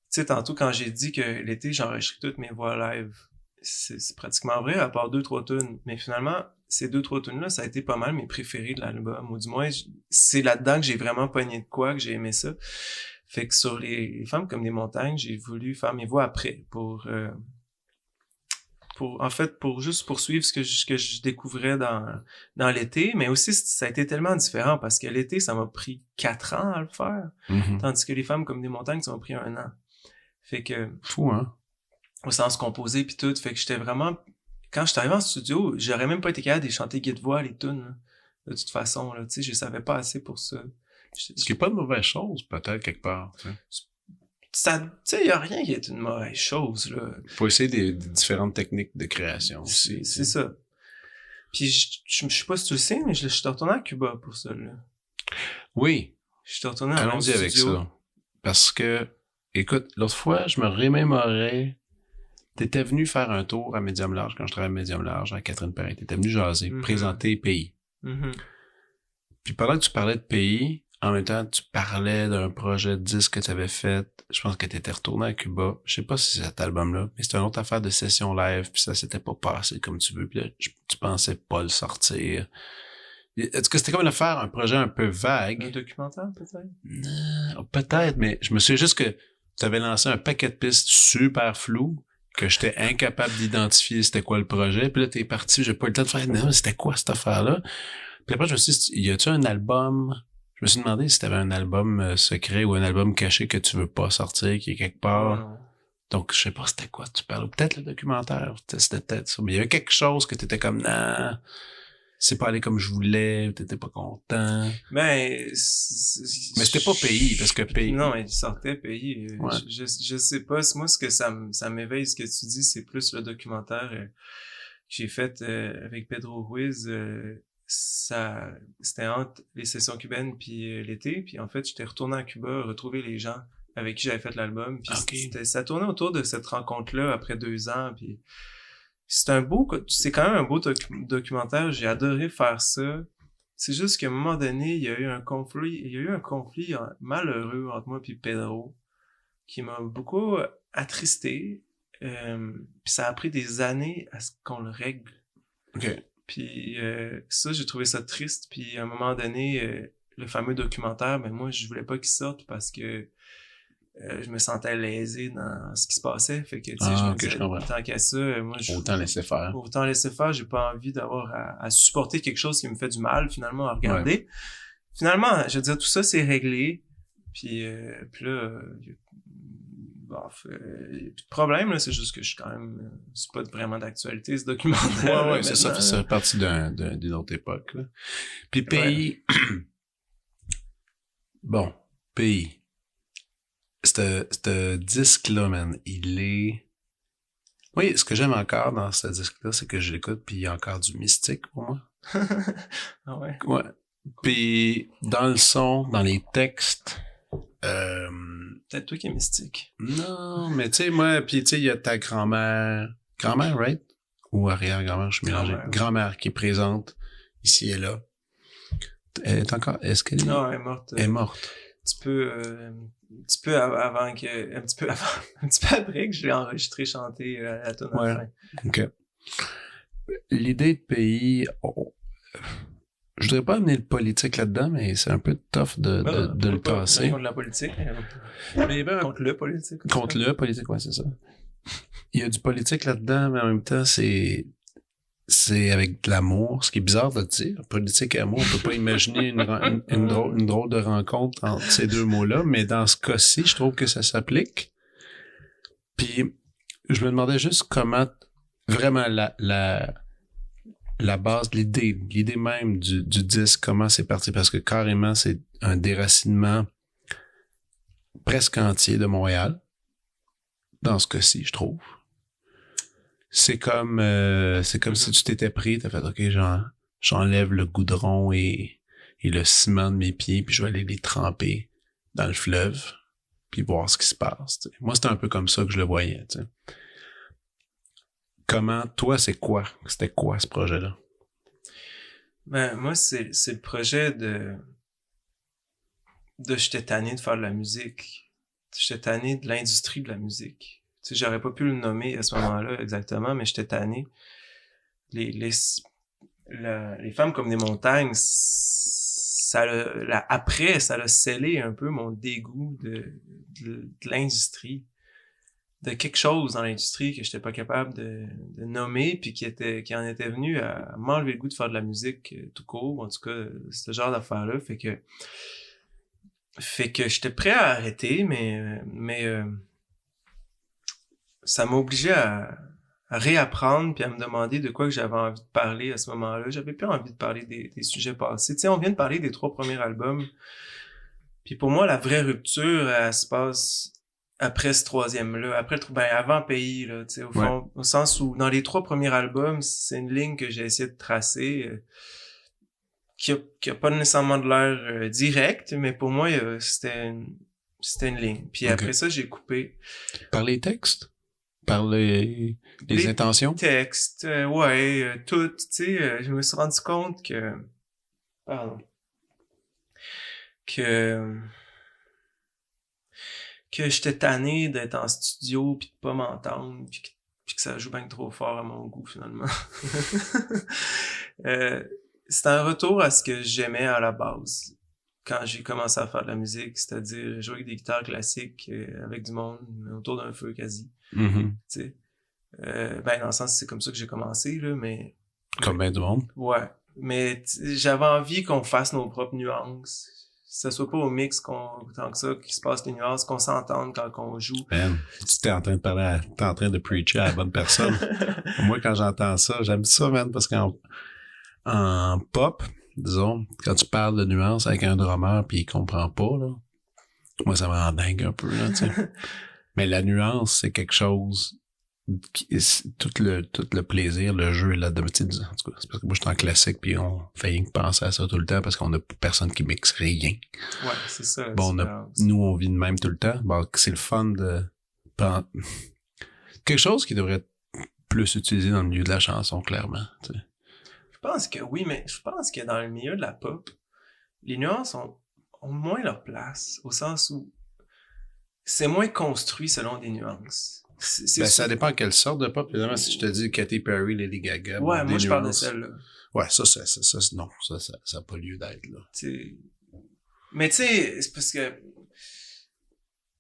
sais, tantôt quand j'ai dit que l'été, j'enregistrais toutes mes voix live, c'est pratiquement vrai, à part 2-3 tunes. Mais finalement, ces 2-3 tunes-là, ça a été pas mal mes préférés de l'album. Ou du moins, c'est là-dedans que j'ai vraiment pogné de quoi, que j'ai aimé ça. Fait que sur les femmes comme des montagnes, j'ai voulu faire mes voix après pour juste poursuivre ce que je découvrais dans l'été. Mais aussi, ça a été tellement différent parce que l'été, ça m'a pris 4 ans à le faire. Mm-hmm. Tandis que les femmes comme des montagnes, ça m'a pris 1 an. Fait que... Fou, hein? Au sens composé puis tout, fait que j'étais vraiment... Quand j'étais arrivé en studio, j'aurais même pas été capable de chanter guide-voix, les tunes, là. De toute façon, là, tu sais, je savais pas assez pour ça. Ce qui est pas de mauvaise chose, peut-être, quelque part, tu sais. ça, tu sais, y a rien qui est une mauvaise chose, là. Faut essayer des différentes techniques de création aussi. C'est ça. Puis je sais pas si tu le sais, mais je suis retourné à Cuba pour ça, là. Oui. Je suis retourné à Allons-y avec ça. Parce que, écoute, l'autre fois, je me remémorais. T'étais venu faire un tour à Médium Large, quand je travaillais à Médium Large, à Catherine Perrin. T'étais venu jaser, présenter pays. Puis pendant que tu parlais de pays, en même temps, tu parlais d'un projet de disque que tu avais fait. Je pense que t'étais retourné à Cuba. Je sais pas si c'est cet album-là, mais c'était une autre affaire de session live, puis ça s'était pas passé comme tu veux. Puis là, tu pensais pas le sortir. Est-ce que c'était comme une affaire, un projet un peu vague? Un documentaire, peut-être? Non, peut-être, mais je me souviens juste que tu avais lancé un paquet de pistes super floues, que j'étais incapable d'identifier c'était quoi le projet. Puis là, t'es parti, j'ai pas eu le temps de faire, non, c'était quoi cette affaire-là? Puis après, je me suis dit, y a-tu un album? Je me suis demandé si t'avais un album secret ou un album caché que tu veux pas sortir, qui est quelque part. Non. Donc, je sais pas c'était quoi tu parles. Peut-être le documentaire, c'était peut-être ça. Mais il y avait quelque chose que t'étais comme, non, c'est pas allé comme je voulais, t'étais pas content. Mais c'était pas pays, parce que pays. Non, il sortait pays. Ouais. Je sais pas. Moi, ce que ça m'éveille, ce que tu dis, c'est plus le documentaire que j'ai fait avec Pedro Ruiz. C'était entre les sessions cubaines puis l'été. Puis en fait, j'étais retourné à Cuba, retrouver les gens avec qui j'avais fait l'album. Puis ça tournait autour de cette rencontre-là après 2 ans. Puis c'est quand même un beau documentaire. J'ai adoré faire ça. C'est juste qu'à un moment donné, il y a eu un conflit malheureux entre moi et Pedro qui m'a beaucoup attristé. Puis ça a pris des années à ce qu'on le règle. OK. Puis ça, j'ai trouvé ça triste. Puis à un moment donné, le fameux documentaire, ben moi, je voulais pas qu'il sorte parce que je me sentais lésé dans ce qui se passait. Fait que, tu sais, je me disais, tant qu'à ça, moi, autant laisser faire. Autant laisser faire, j'ai pas envie d'avoir à supporter quelque chose qui me fait du mal, finalement, à regarder. Ouais. Finalement, je veux dire, tout ça, c'est réglé. Puis là, bof, y a plus de problème, là, c'est juste que je suis quand même... c'est pas vraiment d'actualité, ce documentaire. Ouais, c'est ça, ça fait partie d'une autre époque, là. Puis pays... Ouais. Bon, pays... Ce disque-là, man, il est... Oui, ce que j'aime encore dans ce disque-là, c'est que je l'écoute, puis il y a encore du mystique pour moi. Ah ouais? Ouais. Puis dans le son, dans les textes... Peut-être toi qui es mystique. Non, mais tu sais, moi, puis tu sais, il y a ta grand-mère... Grand-mère, right? Ou arrière-grand-mère, je suis mélangé. Grand-mère qui est présente ici et là. Elle est encore... Est-ce qu'elle est... Non, elle est morte. Elle est morte. Un petit peu après que je l'ai enregistré chanter la tonne à la fin. OK. L'idée de pays, je voudrais pas amener le politique là-dedans, mais c'est un peu tough de le tasser. Contre la politique. Contre le politique. Contre le politique, ouais, c'est ça. Il y a du politique là-dedans, mais en même temps, c'est avec de l'amour, ce qui est bizarre de dire. Politique et amour, on peut pas imaginer une drôle de rencontre entre ces deux mots-là, mais dans ce cas-ci, je trouve que ça s'applique. Puis, je me demandais juste comment vraiment la base, l'idée même du disque, comment c'est parti, parce que carrément, c'est un déracinement presque entier de Montréal, dans ce cas-ci, je trouve. C'est comme si tu t'étais pris, t'as fait OK, j'enlève le goudron et le ciment de mes pieds, puis je vais aller les tremper dans le fleuve, puis voir ce qui se passe. T'sais. Moi, c'était un peu comme ça que je le voyais. T'sais. Comment, toi, c'était quoi ce projet-là? Ben, moi, c'est le projet de j'étais tanné de faire de la musique. J'étais tanné de l'industrie de la musique. Tu sais, j'aurais pas pu le nommer à ce moment-là exactement, mais j'étais tanné. Les femmes comme des montagnes, après, ça a scellé un peu mon dégoût de l'industrie. De quelque chose dans l'industrie que j'étais pas capable de nommer, puis qui en était venu à m'enlever le goût de faire de la musique tout court, en tout cas, ce genre d'affaires-là. Fait que j'étais prêt à arrêter, mais ça m'a obligé à réapprendre puis à me demander de quoi que j'avais envie de parler à ce moment-là. J'avais plus envie de parler des sujets passés. Tu sais, on vient de parler des 3 premiers albums. Puis pour moi, la vraie rupture, elle se passe après ce troisième-là, avant Pays, là, tu sais, au fond, au sens où, dans les 3 premiers albums, c'est une ligne que j'ai essayé de tracer, qui a pas nécessairement de l'air direct, mais pour moi, c'était une ligne. Puis après ça, j'ai coupé. Par les textes? Par les intentions? Textes, tout, tu sais, je me suis rendu compte que j'étais tanné d'être en studio puis de pas m'entendre puis que ça joue bien trop fort à mon goût finalement. C'est un retour à ce que j'aimais à la base quand j'ai commencé à faire de la musique, c'est-à-dire jouer avec des guitares classiques avec du monde autour d'un feu quasi. Mm-hmm. Tu sais. Dans le sens c'est comme ça que j'ai commencé là, mais comme bien du monde. Ouais, mais j'avais envie qu'on fasse nos propres nuances. Que ce soit pas au mix tant que ça, qu'il se passe les nuances, qu'on s'entende quand on joue. Man, tu t'es en train de parler, t'es en train de preacher à la bonne personne. Moi, quand j'entends ça, j'aime ça, man, parce qu'en pop, disons, quand tu parles de nuances avec un drummer pis il comprend pas, là, moi, ça me rend dingue un peu, là, tu sais. Mais la nuance, c'est quelque chose tout le plaisir, le jeu est là-dedans. En tout cas, c'est parce que moi, je suis en classique puis on fait rien que penser à ça tout le temps parce qu'on a personne qui mixe rien. Ouais, c'est ça. Bon, nous, on vit de même tout le temps. Bon, c'est le fun de quelque chose qui devrait être plus utilisé dans le milieu de la chanson, clairement. Tu sais. Je pense que oui, mais je pense que dans le milieu de la pop, les nuances ont moins leur place, au sens où c'est moins construit selon des nuances. Ça dépend quelle sorte de pop. Évidemment, si je te dis Katy Perry, Lady Gaga. Ouais, moi, je parle de celle-là. Ouais, ça n'a pas lieu d'être, là. Mais tu sais, c'est parce que...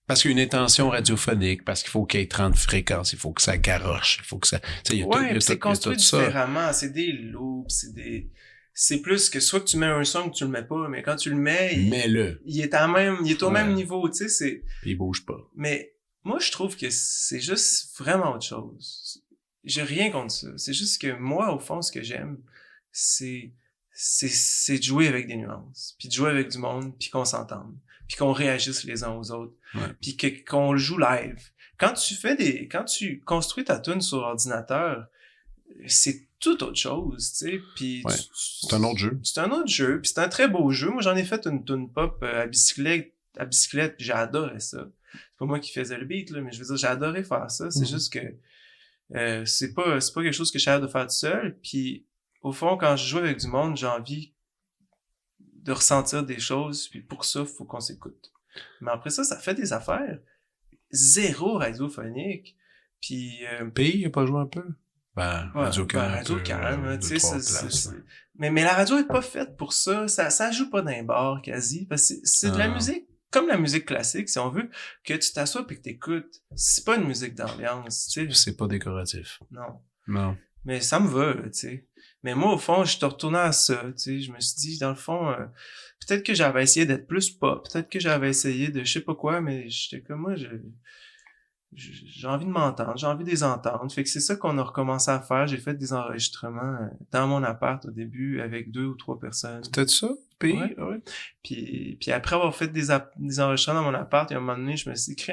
Parce qu'il y a une intention radiophonique, parce qu'il faut qu'il y ait 30 fréquences, il faut que ça garoche, il faut que ça... c'est construit différemment, c'est des loops, c'est plus que soit que tu mets un son ou que tu le mets pas, mais quand tu le mets... Mets-le. Il est au même niveau, tu sais, Puis il bouge pas. Mais... Moi, je trouve que c'est juste vraiment autre chose. J'ai rien contre ça. C'est juste que moi, au fond, ce que j'aime, c'est de jouer avec des nuances, puis de jouer avec du monde, puis qu'on s'entende, puis qu'on réagisse les uns aux autres, puis qu'on le joue live. Quand tu construis ta tune sur ordinateur, c'est tout autre chose, tu sais, puis c'est un autre jeu. C'est un autre jeu, puis c'est un très beau jeu. Moi, j'en ai fait une tune pop à bicyclette, puis j'ai adoré ça. C'est pas moi qui faisais le beat, là, mais je veux dire, j'ai adoré faire ça. C'est juste que c'est pas quelque chose que je suis capable de faire tout seul. Puis, au fond, quand je joue avec du monde, j'ai envie de ressentir des choses. Puis pour ça, il faut qu'on s'écoute. Mais après ça fait des affaires. Zéro radiophonique. Puis... Pays, il a pas joué un peu? Radio-Can, tu sais, mais la radio est pas faite pour ça. Ça joue pas dans les bars, quasi. Parce que c'est de la musique. Comme la musique classique, si on veut, que tu t'assois et que t'écoutes. C'est pas une musique d'ambiance, tu sais. C'est pas décoratif. Non. Mais ça me va, tu sais. Mais moi, au fond, je suis retourné à ça, tu sais. Je me suis dit, dans le fond, peut-être que j'avais essayé d'être plus pop. Peut-être que j'avais essayé de je sais pas quoi, mais j'étais comme moi, j'ai envie de m'entendre, j'ai envie de les entendre. Fait que c'est ça qu'on a recommencé à faire. J'ai fait des enregistrements dans mon appart au début avec 2 ou 3 personnes. C'était ça? Ouais. Puis après avoir fait des enregistrements dans mon appart, il y a un moment donné, je me suis dit,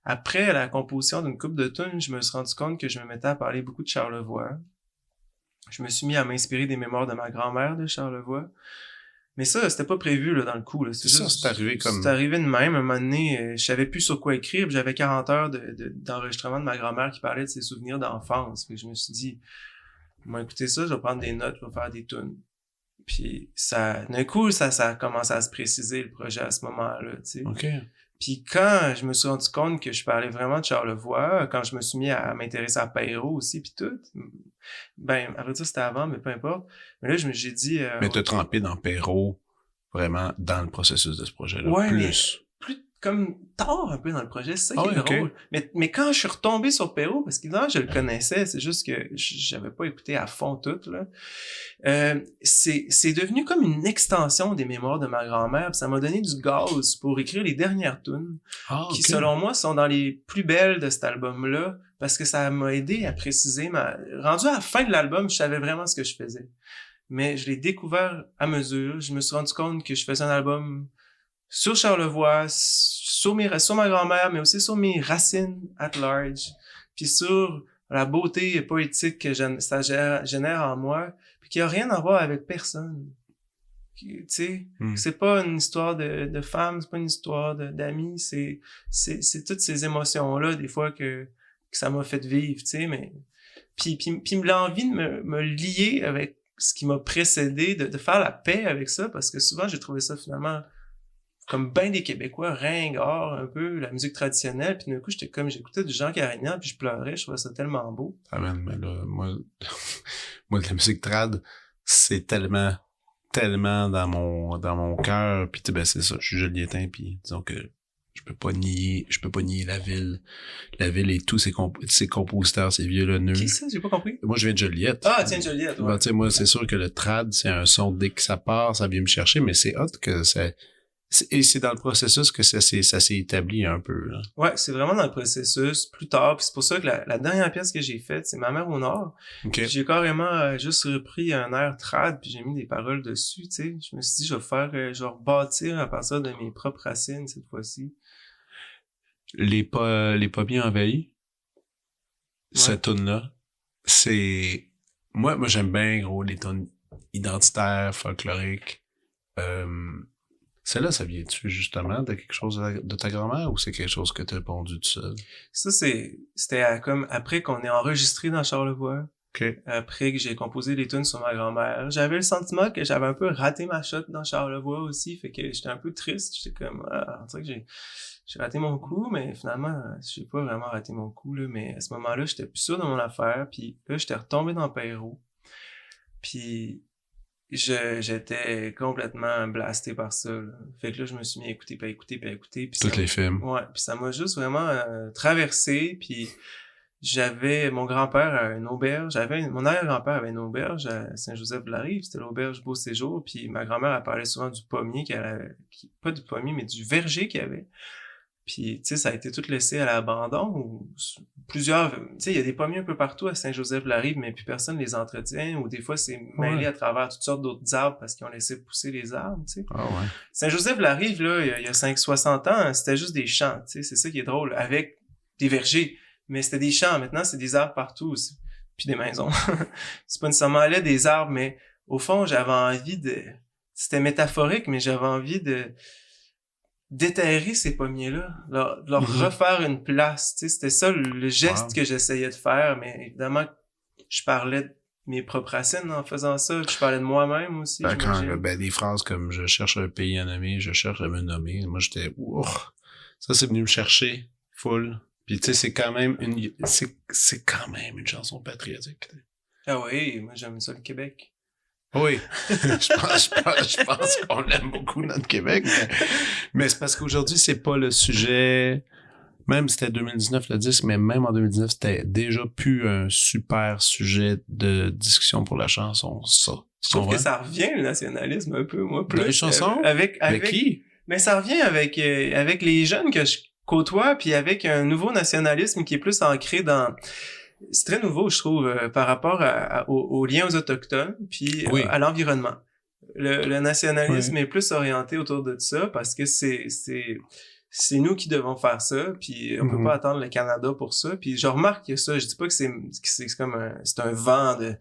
après la composition d'une couple de tunes, je me suis rendu compte que je me mettais à parler beaucoup de Charlevoix. Je me suis mis à m'inspirer des mémoires de ma grand-mère de Charlevoix. Mais ça, c'était pas prévu là dans le coup. Là. C'est arrivé comme... C'est arrivé de même. Un moment donné, je savais plus sur quoi écrire. J'avais 40 heures d'enregistrement de ma grand-mère qui parlait de ses souvenirs d'enfance. Fait que je me suis dit, moi écoutez ça, je vais prendre des notes, je vais faire des tunes. Puis ça, d'un coup, ça a commencé à se préciser le projet à ce moment-là, tu sais. OK. Puis quand je me suis rendu compte que je parlais vraiment de Charlevoix, quand je me suis mis à m'intéresser à Perrault aussi, puis tout, à vrai dire, c'était avant, mais peu importe. Mais là, j'ai dit... mais t'as trempé dans Perrault, vraiment, dans le processus de ce projet-là. Ouais, plus comme tard un peu dans le projet, c'est ça qui est drôle. Mais quand je suis retombé sur Perrault, parce qu'évidemment, je le connaissais, c'est juste que j'avais pas écouté à fond tout, là. C'est devenu comme une extension des mémoires de ma grand-mère, puis ça m'a donné du gaz pour écrire les dernières tunes, qui, selon moi, sont dans les plus belles de cet album-là, parce que ça m'a aidé à préciser rendu à la fin de l'album, je savais vraiment ce que je faisais. Mais je l'ai découvert à mesure, je me suis rendu compte que je faisais un album sur Charlevoix, sur ma grand-mère, mais aussi sur mes racines at large, puis sur la beauté poétique que ça génère en moi, puis qui a rien à voir avec personne. Tu sais, c'est pas une histoire de femme, c'est pas une histoire d'amis, c'est toutes ces émotions-là, des fois, que ça m'a fait vivre, tu sais, mais... Puis l'envie de me lier avec ce qui m'a précédé, de faire la paix avec ça, parce que souvent, j'ai trouvé ça, finalement, comme ben des Québécois, ringard, un peu, la musique traditionnelle, puis d'un coup, j'écoutais du Jean Carignan, puis je pleurais, je trouvais ça tellement beau. Ah man, mais là, moi, de la musique trad, c'est tellement dans mon cœur, puis ben c'est ça, je suis Joliétain, puis disons que je peux pas nier la ville et tous ses compositeurs, ces violonneux. Qui ça? J'ai pas compris. Moi, je viens de Joliette. Ah, tiens, Joliette, ouais. Ben, tu sais, moi, c'est sûr que le trad, c'est un son, dès que ça part, ça vient me chercher, mais c'est hot que c'est dans le processus que ça s'est établi un peu, là. Ouais, c'est vraiment dans le processus, plus tard, puis c'est pour ça que la dernière pièce que j'ai faite, c'est Ma mère au Nord. Okay. J'ai carrément juste repris un air trad, puis j'ai mis des paroles dessus, tu sais. Je me suis dit, je vais rebâtir à partir de mes propres racines, cette fois-ci. Les pommiers envahis, Ouais. cette tune-là, c'est... Moi, j'aime bien, gros, les tunes identitaires, folkloriques. Celle-là, ça vient-tu justement de quelque chose de ta grand-mère ou c'est quelque chose que t'as pondu tout seul? Ça, c'était comme après qu'on ait enregistré dans Charlevoix. Okay. Après que j'ai composé les tunes sur ma grand-mère. J'avais le sentiment que j'avais un peu raté ma shot dans Charlevoix aussi, fait que j'étais un peu triste. J'étais comme, on dirait que j'ai raté mon coup, mais finalement, j'ai pas vraiment raté mon coup, là, mais à ce moment-là, j'étais plus sûr de mon affaire, puis là, j'étais retombé dans Perrault. Puis j'étais complètement blasté par ça, là. Fait que là, je me suis mis à écouter, puis Tous les films. Ouais, puis ça m'a juste vraiment traversé, puis j'avais mon grand-père à une auberge, mon arrière-grand-père avait une auberge à Saint-Joseph-de-la-Rive, c'était l'auberge Beau Séjour, puis ma grand-mère elle parlait souvent du pommier pas du pommier, mais du verger qu'il y avait. Puis, tu sais, ça a été tout laissé à l'abandon, ou plusieurs, tu sais, il y a des pommiers un peu partout à Saint-Joseph-de-la-Rive, mais puis personne les entretient, ou des fois c'est mêlé à travers toutes sortes d'autres arbres parce qu'ils ont laissé pousser les arbres, tu sais. Ah ouais. Saint-Joseph-de-la-Rive, là, il y a 5-60 ans, c'était juste des champs, tu sais, c'est ça qui est drôle, avec des vergers. Mais c'était des champs, maintenant c'est des arbres partout aussi, puis des maisons. C'est pas nécessairement là des arbres, mais au fond, j'avais envie c'était métaphorique, mais j'avais envie déterrer ces pommiers-là, leur refaire une place, tu sais, c'était ça le geste que j'essayais de faire, mais évidemment, je parlais de mes propres racines en faisant ça, je parlais de moi-même aussi. Des phrases comme « je cherche un pays à nommer, je cherche à me nommer », moi j'étais « ça c'est venu me chercher, full ». Puis tu sais, c'est quand même une chanson patriotique. Ah oui, moi j'aime ça le Québec. Oui, je pense qu'on l'aime beaucoup notre Québec, mais c'est parce qu'aujourd'hui c'est pas le sujet. Même c'était 2019 le disque, mais même en 2019 c'était déjà plus un super sujet de discussion pour la chanson. Ça. Je trouve que ça revient le nationalisme un peu, moi plus. Les chansons. Avec qui? Mais ça revient avec les jeunes que je côtoie, puis avec un nouveau nationalisme qui est plus ancré dans... C'est très nouveau, je trouve, par rapport aux liens aux Autochtones, puis à l'environnement. Le nationalisme est plus orienté autour de ça, parce que c'est nous qui devons faire ça, puis on peut pas attendre le Canada pour ça. Puis je remarque que ça, je dis pas que c'est comme c'est un vent de...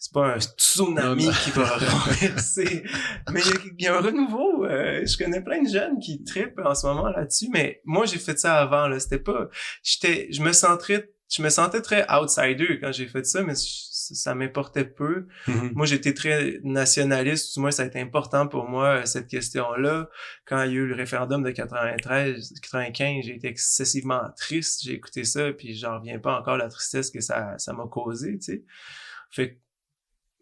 C'est pas un tsunami qui va renverser. Mais il y a un renouveau. Je connais plein de jeunes qui trippent en ce moment là-dessus, mais moi, j'ai fait ça avant, là. C'était pas... Je me sentais très outsider quand j'ai fait ça, mais ça m'importait peu. Moi, j'étais très nationaliste. Du moins, ça a été important pour moi, cette question-là. Quand il y a eu le référendum de 95, j'ai été excessivement triste. J'ai écouté ça, puis j'en reviens pas encore la tristesse que ça m'a causé, tu sais. Fait que,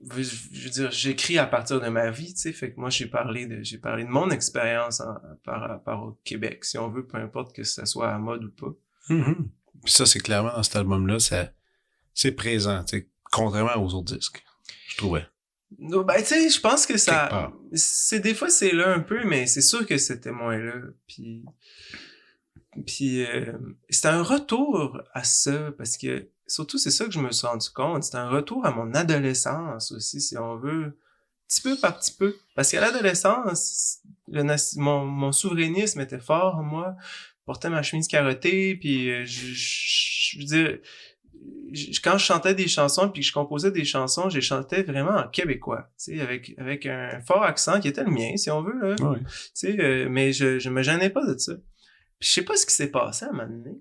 je veux dire, j'écris à partir de ma vie, tu sais, fait que moi j'ai parlé de mon expérience par rapport au Québec, si on veut, peu importe que ça soit à mode ou pas. Puis ça, c'est clairement dans cet album-là, c'est présent, tu sais, contrairement aux autres disques, je trouvais. Non, ben tu sais, je pense que des fois c'est là un peu, mais c'est sûr que c'était moins là. Puis c'était un retour à ça, parce que surtout, c'est ça que je me suis rendu compte. C'est un retour à mon adolescence aussi, si on veut. petit peu par petit peu. Parce qu'à l'adolescence, mon souverainisme était fort en moi. Je portais ma chemise carottée, puis je veux dire, quand je chantais des chansons puis que je composais des chansons, je les chantais vraiment en québécois, tu sais, avec un fort accent qui était le mien, si on veut, là. Oui. Tu sais, mais je me gênais pas de ça. Puis je sais pas ce qui s'est passé à un moment donné.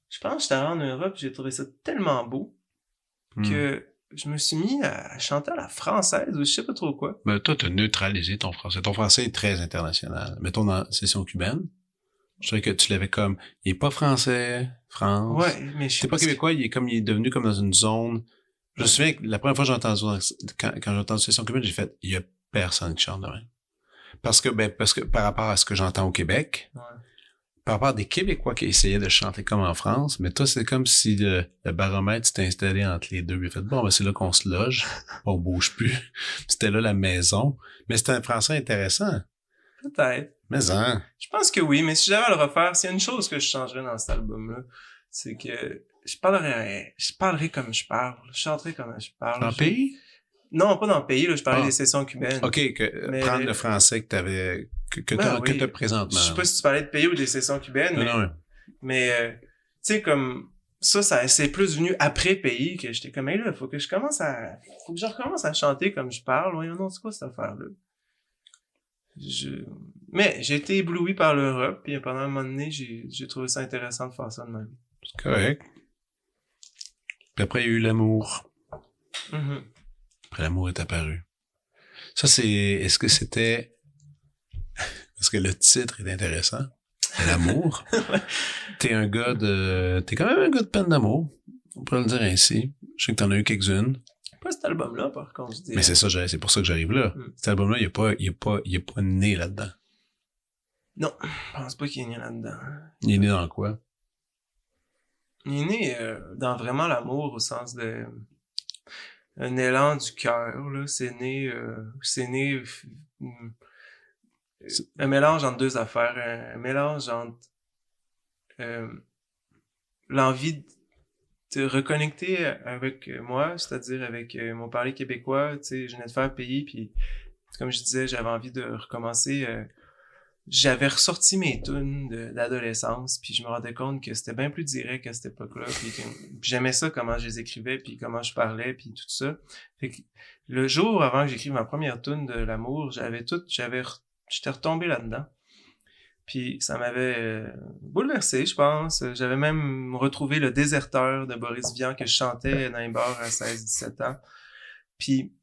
Je pense que j'étais allé en Europe, j'ai trouvé ça tellement beau que je me suis mis à chanter à la française ou je sais pas trop quoi. Ben, toi, t'as neutralisé ton français. Ton français est très international. Mettons dans Session cubaine, je dirais que tu l'avais comme, il est pas français, France. Ouais, mais je sais C'est pas québécois, il est devenu comme dans une zone. Je me souviens que la première fois que j'ai entendu, quand j'ai entendu Session cubaine, j'ai fait, il y a personne qui chante de même. Parce que par rapport à ce que j'entends au Québec, Ouais. par rapport à des Québécois qui essayaient de chanter comme en France, mais toi, c'est comme si le baromètre s'était installé entre les deux. Il a fait, bon, ben, c'est là qu'on se loge, on bouge plus. C'était là la maison. Mais c'était un français intéressant. Peut-être. Mais hein. Je pense que oui, mais si j'avais à le refaire, s'il y a une chose que je changerais dans cet album-là, c'est que je parlerais comme je parle, je chanterais comme je parle. En pays? Non, pas dans le pays, là, je parlais Ah. des sessions cubaines. OK, Mais- prendre le français que t'avais, que Ben oui. t'as présentement. Je sais pas si tu parlais de pays ou des sessions cubaines, Non, mais, non, mais tu sais, comme ça, c'est plus venu après pays que j'étais comme, hey, là, faut que je recommence à chanter comme je parle. Voyons, non, c'est quoi cette affaire-là? Mais j'ai été ébloui par l'Europe, puis pendant un moment donné, j'ai trouvé ça intéressant de faire ça de même. c'est correct. Puis après, il y a eu l'amour. Mhm. Après, l'amour est apparu. Ça, est-ce que c'était, parce que le titre est intéressant. L'amour. T'es quand même un gars de peine d'amour. On pourrait le dire ainsi. Je sais que t'en as eu quelques-unes. Pas cet album-là, par contre, je dirais. Mais c'est ça, c'est pour ça que j'arrive là. Mm. Cet album-là, il est pas né là-dedans. Non, je pense pas qu'il est né là-dedans. Il est né dans quoi? Il est né dans vraiment l'amour au sens de un élan du cœur, là. C'est né un mélange entre deux affaires, un mélange entre l'envie de reconnecter avec moi, c'est-à-dire avec mon parler québécois. Tu sais, je venais de faire pays, puis comme je disais, j'avais envie de recommencer. J'avais ressorti mes tunes d'adolescence, puis je me rendais compte que c'était bien plus direct à cette époque-là, puis j'aimais ça, comment je les écrivais, puis comment je parlais, puis tout ça. Fait que le jour avant que j'écrive ma première tune de l'amour, j'étais retombé là-dedans. Puis ça m'avait bouleversé, je pense. J'avais même retrouvé Le Déserteur de Boris Vian que je chantais dans les bars à 16-17 ans. Puis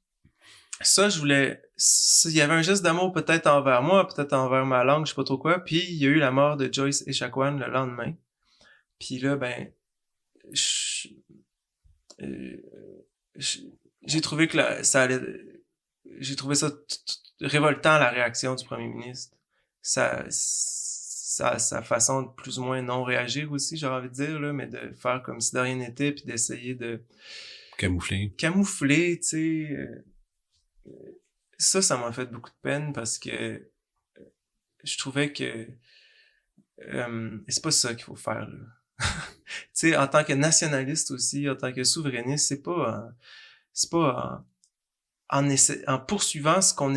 ça, il y avait un geste d'amour peut-être envers moi, peut-être envers ma langue, je sais pas trop quoi. Puis il y a eu la mort de Joyce Echaquan le lendemain. Puis là, ben, j'ai trouvé que j'ai trouvé ça révoltant, la réaction du premier ministre. Sa façon de plus ou moins non réagir aussi, j'ai envie de dire, là, mais de faire comme si de rien n'était, puis d'essayer de camoufler, tu sais. Ça m'a fait beaucoup de peine parce que je trouvais que c'est pas ça qu'il faut faire, là. Tu sais, en tant que nationaliste aussi, en tant que souverainiste, c'est pas en poursuivant ce qu'on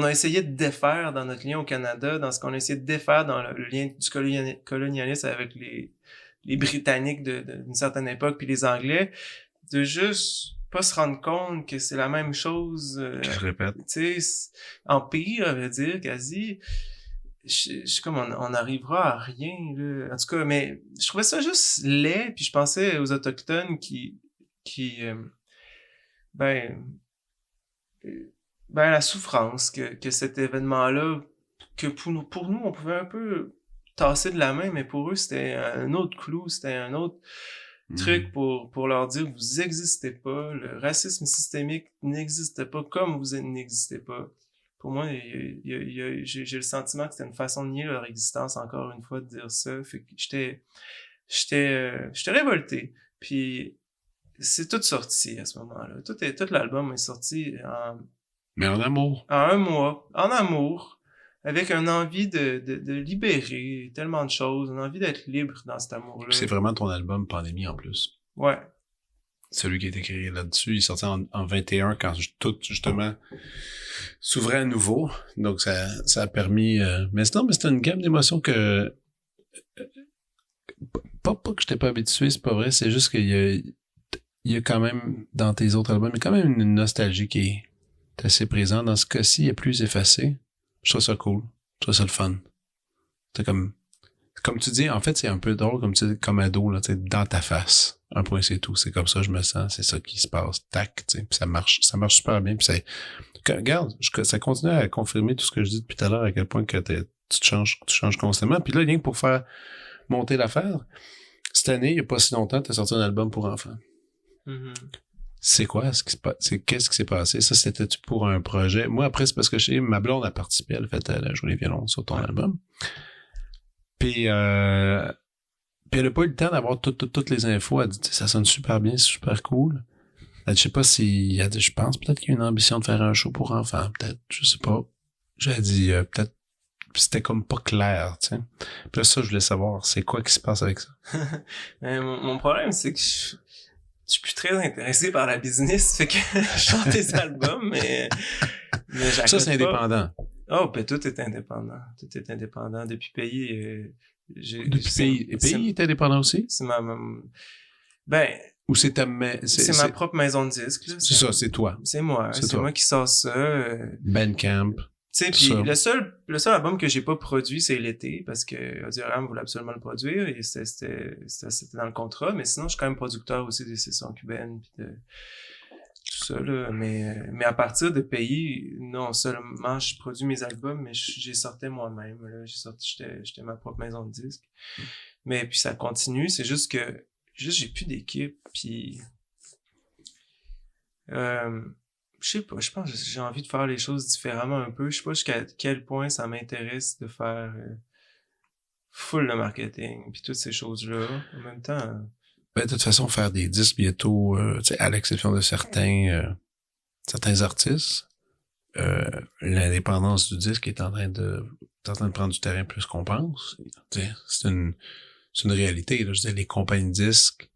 a essayé de défaire dans notre lien au Canada, dans ce qu'on a essayé de défaire dans le lien du colonialisme avec les Britanniques d'une certaine époque, puis les Anglais, de juste pas se rendre compte que c'est la même chose. Qui se répète. Tu sais, en pire, à vrai dire, quasi. Je comme on n'arrivera à rien, là. En tout cas, mais je trouvais ça juste laid, puis je pensais aux Autochtones qui la souffrance que cet événement-là, que pour nous, on pouvait un peu tasser de la main, mais pour eux, c'était un autre clou, c'était un autre truc pour leur dire, vous existez pas, le racisme systémique n'existe pas comme vous n'existez pas. Pour moi, j'ai le sentiment que c'était une façon de nier leur existence, encore une fois, de dire ça. Fait que j'étais révolté. Puis c'est tout sorti à ce moment-là. Tout l'album est sorti Mais en amour. en un mois, en amour, avec une envie de libérer tellement de choses, une envie d'être libre dans cet amour-là. C'est vraiment ton album Pandémie en plus. Ouais. celui qui a été créé là-dessus, il est sorti en 21 quand tout, justement, s'ouvrait à nouveau. Donc, ça a permis... mais c'était une gamme d'émotions que... Pas que j'étais pas habitué, c'est pas vrai. C'est juste qu'il y a quand même, dans tes autres albums, il y a quand même une nostalgie qui est assez présente. Dans ce cas-ci, il est plus effacé. Je trouve ça cool. Je trouve ça le fun. C'est comme tu dis, en fait, c'est un peu drôle, comme tu dis, comme ado, là, tu sais, dans ta face. Un point, c'est tout. C'est comme ça, je me sens. C'est ça qui se passe. Tac, tu sais. Puis ça marche super bien. Puis regarde, ça continue à confirmer tout ce que je dis depuis tout à l'heure, à quel point que tu changes constamment. Puis là, rien que pour faire monter l'affaire, cette année, il n'y a pas si longtemps, tu as sorti un album pour enfants. Mm-hmm. C'est quoi? Qu'est-ce qui s'est passé? Ça, c'était-tu pour un projet? Moi, après, c'est parce que ma blonde a participé, elle a joué les violons sur ton album. Puis elle a pas eu le temps d'avoir toutes les infos. Elle dit, ça sonne super bien, c'est super cool. Elle dit, je sais pas si, je pense peut-être qu'il y a une ambition de faire un show pour enfants, peut-être, je sais pas. J'ai dit, peut-être, c'était comme pas clair, tu sais. Puis là, ça, je voulais savoir, c'est quoi qui se passe avec ça? Mon problème, c'est que je suis plus très intéressé par la business, fait que je chante des albums, mais ça, c'est indépendant. Oh, ben tout est indépendant. Tout est indépendant. Depuis Pays, Pays est indépendant aussi? C'est ben... Ou c'est c'est ma propre maison de disque, là. C'est ça, c'est toi. C'est moi. C'est moi qui sors ça. Bandcamp. Tu sais, puis le seul album que j'ai pas produit, c'est L'été, parce que Audioram voulait absolument le produire, et c'était dans le contrat, mais sinon, je suis quand même producteur aussi des sessions cubaines, puis de tout ça, là. Mais à partir de Pays, non seulement je produis mes albums, mais j'ai sorti moi-même, là. J'étais ma propre maison de disque. Mais puis ça continue, c'est juste que j'ai plus d'équipe, puis je sais pas, je pense que j'ai envie de faire les choses différemment un peu. Je sais pas jusqu'à quel point ça m'intéresse de faire full de marketing, puis toutes ces choses-là. En même temps... Ben, de toute façon, faire des disques bientôt, tu sais, à l'exception de certains artistes, l'indépendance du disque est en train de prendre du terrain plus qu'on pense. C'est une réalité, là. Je veux dire, les compagnies de disques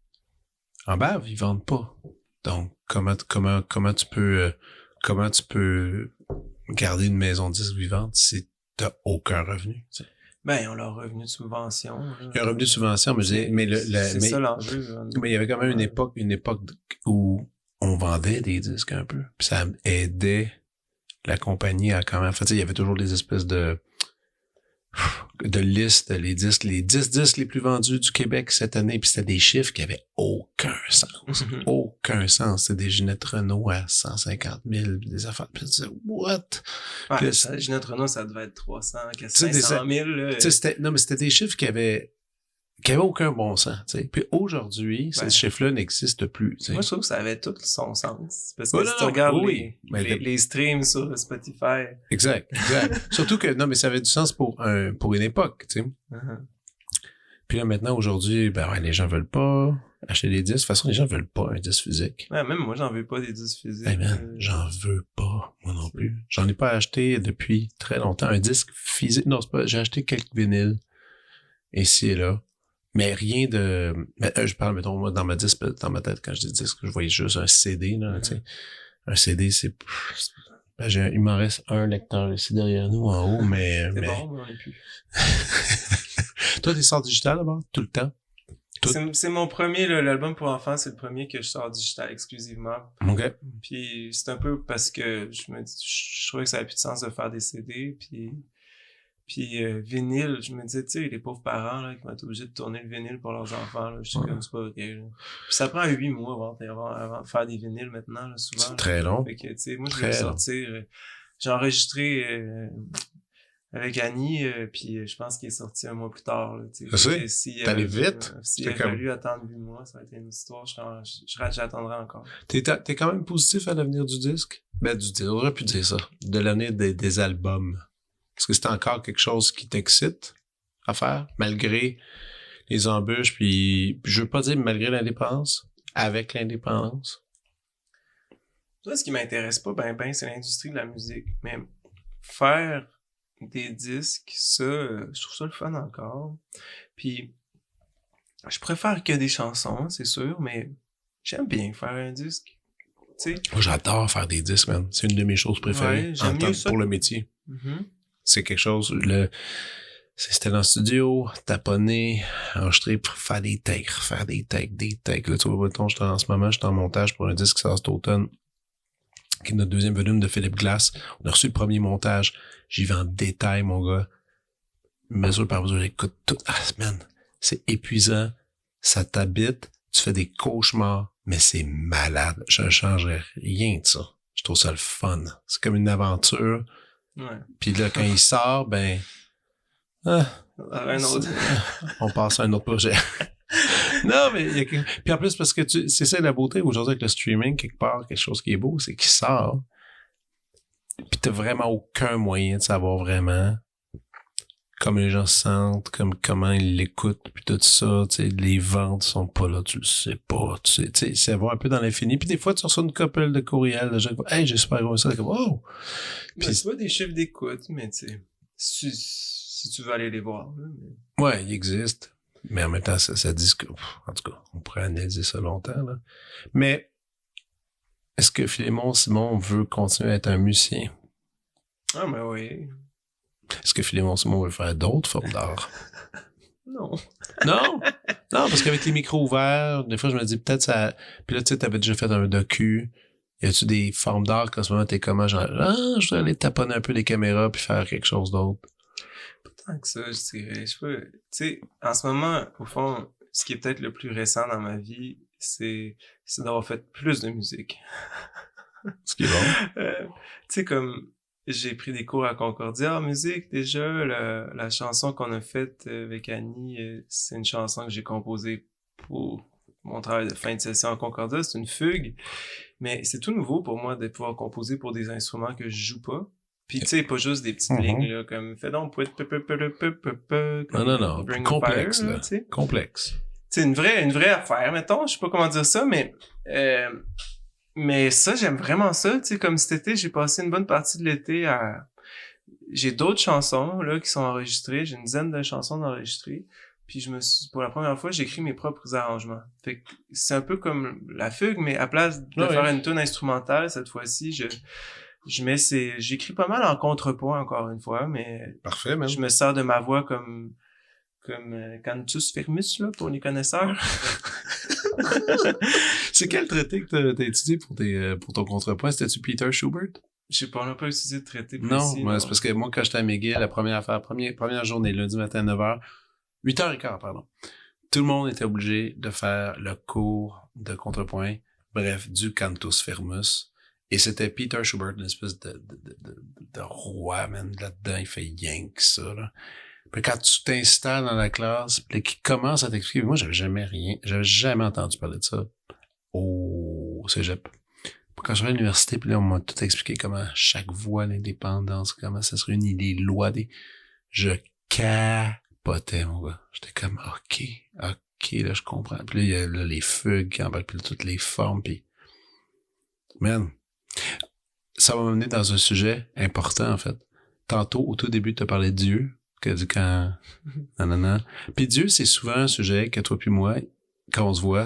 en bave, ils vendent pas. Donc, comment tu peux garder une maison de disques vivante si t'as aucun revenu, tu sais? Ben, on a un revenu de subvention. Là. Il y a un revenu de subvention, mais c'est ça l'enjeu. Mais il y avait quand même une époque où on vendait des disques un peu. Puis ça aidait la compagnie à quand même... Enfin, il y avait toujours des espèces de listes, les 10 disques les plus vendus du Québec cette année, puis c'était des chiffres qui avaient aucun sens. Aucun sens. C'était des Ginette Renault à 150 000, des affaires. Puis tu disais, what? Ouais, Ginette Renault, ça devait être 300, 500 000. Non, mais c'était des chiffres qui avaient aucun bon sens, tu sais. Puis aujourd'hui, ces chiffres-là n'existent plus, tu sais. Moi, je trouve que ça avait tout son sens. Parce que si tu regardes les streams sur Spotify. Exact. Surtout que, non, mais ça avait du sens pour une époque, tu sais. Puis là, maintenant, aujourd'hui, les gens veulent pas acheter des disques. De toute façon, les gens veulent pas un disque physique. Ouais, même moi, j'en veux pas des disques physiques. J'en veux pas, moi non plus. J'en ai pas acheté depuis très longtemps. Un disque physique, non, c'est pas, j'ai acheté quelques vinyles ici et là. Mais rien de... je parle, mettons, moi, dans ma tête, quand je dis disque, je voyais juste un CD, là, tu sais. Un CD, c'est... il m'en reste un lecteur ici derrière nous, en haut, mais... C'est bon, mais on n'est plus. Toi, t'es sort digital, d'abord, tout le temps? C'est mon premier, l'album pour enfants, c'est le premier que je sors digital exclusivement. OK. Puis c'est un peu parce que je trouvais que ça avait plus de sens de faire des CD, puis vinyle, je me disais, tu sais, les pauvres parents là, qui vont être obligés de tourner le vinyle pour leurs enfants, là, je sais comme c'est pas ok. Là. Puis ça prend 8 mois avant de faire des vinyles maintenant, là, souvent. C'est très long. Fait que, tu sais, moi, je vais sortir. J'ai enregistré avec Annie, puis je pense qu'il est sorti un mois plus tard. Là, je sais, t'allais vite. S'il a fallu attendre 8 mois, ça va être une histoire, j'attendrai encore. T'es quand même positif à l'avenir du disque? J'aurais pu dire ça. De l'avenir des albums. Est-ce que c'est encore quelque chose qui t'excite à faire, malgré les embûches, puis je veux pas dire malgré l'indépendance, avec l'indépendance? Ça, ce qui m'intéresse pas c'est l'industrie de la musique. Mais faire des disques, ça, je trouve ça le fun encore. Puis, je préfère que des chansons, c'est sûr, mais j'aime bien faire un disque. Tu sais. Moi, j'adore faire des disques, man. C'est une de mes choses préférées Ouais, j'aime mieux ça. pour le métier. Mhm. C'est quelque chose, c'était dans le studio, taponner, enregistrer, faire des takes. Là, tu vois, mettons, en ce moment, je suis en montage pour un disque qui sort cet automne, qui est notre deuxième volume de Philippe Glass. On a reçu le premier montage. J'y vais en détail, mon gars. Mesure par mesure, j'écoute tout. Ah, man, c'est épuisant. Ça t'habite. Tu fais des cauchemars, mais c'est malade. Je ne changerais rien de ça. Je trouve ça le fun. C'est comme une aventure. Ouais. Puis là, quand il sort, ben... Un autre. On passe à un autre projet. Non, mais il y a puis en plus, parce que c'est ça la beauté aujourd'hui avec le streaming, quelque part, quelque chose qui est beau, c'est qu'il sort. Puis t'as vraiment aucun moyen de savoir vraiment comment les gens se sentent, comment ils l'écoutent, puis tout ça, tu sais, les ventes sont pas là, tu le sais pas, tu sais, ça va un peu dans l'infini. Puis des fois, tu reçois une couple de courriels de gens qui vont, hey, j'ai super aimé ça, comme, oh! Puis c'est pas des chiffres d'écoute, mais tu sais, si tu veux aller les voir. Là, mais... Ouais, il existe. Mais en même temps, ça dit que, en tout cas, on pourrait analyser ça longtemps, là. Mais, est-ce que Philémon Simon veut continuer à être un musicien? Ah, mais oui. Est-ce que Philémon Simon veut faire d'autres formes d'art? Non. Non? Non, parce qu'avec les micros ouverts, des fois, je me dis, peut-être ça... Puis là, tu sais, t'avais déjà fait un docu. Y a-tu des formes d'art qu'en ce moment, t'es comment, genre, je voudrais aller taponner un peu les caméras puis faire quelque chose d'autre? Pas tant que ça, je dirais. Je sais pas. Tu sais, en ce moment, au fond, ce qui est peut-être le plus récent dans ma vie, c'est d'avoir fait plus de musique. Ce qui est bon. Tu sais, comme j'ai pris des cours à Concordia en musique déjà. La chanson qu'on a faite avec Annie, c'est une chanson que j'ai composée pour mon travail de fin de session à Concordia. C'est une fugue, mais c'est tout nouveau pour moi de pouvoir composer pour des instruments que je joue pas. Puis tu sais, pas juste des petites lignes là, comme fais donc Non. Bring Complexe, Fire, là. tu sais. Complexe. C'est une vraie affaire, mettons. Je sais pas comment dire ça, mais ça, j'aime vraiment ça. Tu sais, comme cet été, j'ai passé une bonne partie de l'été à... J'ai d'autres chansons, là, qui sont enregistrées. J'ai une dizaine de chansons enregistrées. Puis pour la première fois, j'écris mes propres arrangements. Fait que c'est un peu comme la fugue, mais à place de faire une tune instrumentale, cette fois-ci, j'écris pas mal en contrepoint, encore une fois, mais... Parfait, même. Je me sers de ma voix comme Cantus Firmus, là, pour les connaisseurs. C'est quel traité que t'as étudié pour ton contrepoint? C'était-tu Peter Schubert? Je sais pas, on n'a pas utilisé de traité Non, précis. c'est parce que moi, quand j'étais à McGill, la première journée, lundi matin à 9h, 8h15, pardon. Tout le monde était obligé de faire le cours de contrepoint, bref, du Cantus Firmus. Et c'était Peter Schubert, une espèce de roi, man, là-dedans, il fait rien que ça, là. Puis quand tu t'installes dans la classe, puis qu'il commence à t'expliquer, moi, j'avais jamais entendu parler de ça au cégep. Puis quand je suis à l'université, puis là, on m'a tout expliqué comment chaque voix, l'indépendance, comment ça se réunit, les lois, je capotais, mon gars. J'étais comme, OK, là, je comprends. Puis là, il y a là, les fugues qui embarquent, puis là, toutes les formes, puis... Man, ça va m'amener dans un sujet important, en fait. Tantôt, au tout début, tu as parlé de Dieu, que du quand... Non. Puis Dieu, c'est souvent un sujet que toi puis moi, quand on se voit,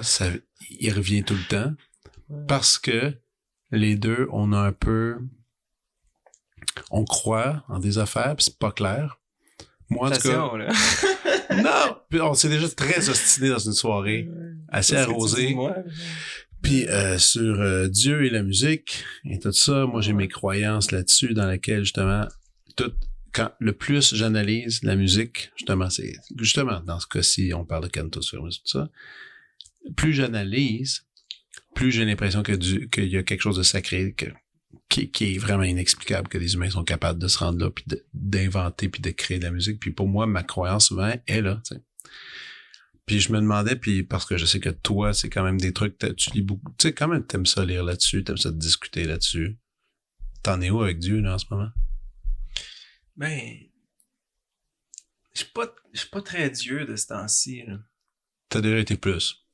il revient tout le temps. Parce que les deux, on a un peu... On croit en des affaires, puis c'est pas clair. Moi, en tout cas... là. Non! Puis on s'est déjà très ostiné dans une soirée, assez arrosée. Puis sur Dieu et la musique et tout ça, moi j'ai mes croyances là-dessus dans lesquelles justement quand le plus j'analyse la musique, justement c'est dans ce cas-ci on parle de Cantus Firmus tout ça, plus j'analyse, plus j'ai l'impression qu'il y a quelque chose de sacré qui est vraiment inexplicable, que les humains sont capables de se rendre là puis d'inventer puis de créer de la musique. Puis pour moi ma croyance souvent est là, tu sais. Puis je me demandais, puis parce que je sais que toi, c'est quand même des trucs, tu lis beaucoup, tu sais, quand même t'aimes ça lire là-dessus, t'aimes ça discuter là-dessus. T'en es où avec Dieu, là, en ce moment? Ben, je suis pas très Dieu de ce temps-ci, là. T'as déjà été plus.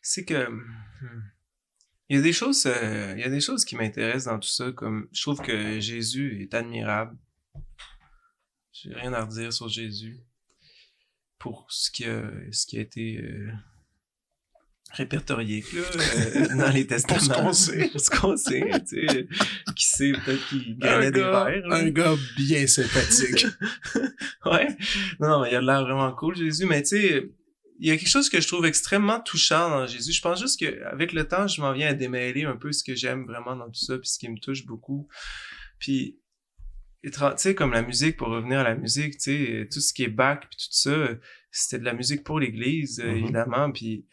C'est que, il y a des choses qui m'intéressent dans tout ça, comme, je trouve que Jésus est admirable. J'ai rien à redire sur Jésus. pour ce qui a été répertorié dans les testaments. Pour ce qu'on sait. Pour ce qu'on sait, tu sais. Qui sait, peut-être qu'il gagnait des verres. Un gars bien sympathique. Ouais. Non, mais il a l'air vraiment cool, Jésus. Mais tu sais, il y a quelque chose que je trouve extrêmement touchant dans Jésus. Je pense juste qu'avec le temps, je m'en viens à démêler un peu ce que j'aime vraiment dans tout ça, puis ce qui me touche beaucoup. Puis, tu sais, comme la musique, pour revenir à la musique, tu sais, tout ce qui est Bach, puis tout ça, c'était de la musique pour l'Église, évidemment. Puis,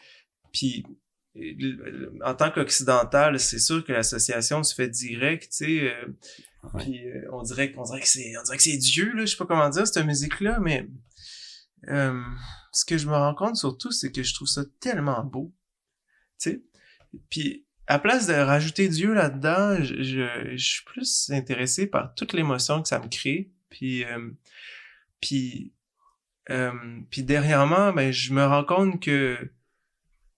en tant qu'occidental, c'est sûr que l'association se fait direct, tu sais. Puis, on dirait que c'est Dieu, là. Je sais pas comment dire, cette musique-là, mais ce que je me rends compte surtout, c'est que je trouve ça tellement beau, tu sais. Puis, à place de rajouter Dieu là-dedans, je suis plus intéressé par toute l'émotion que ça me crée. Puis dernièrement, ben, je me rends compte que,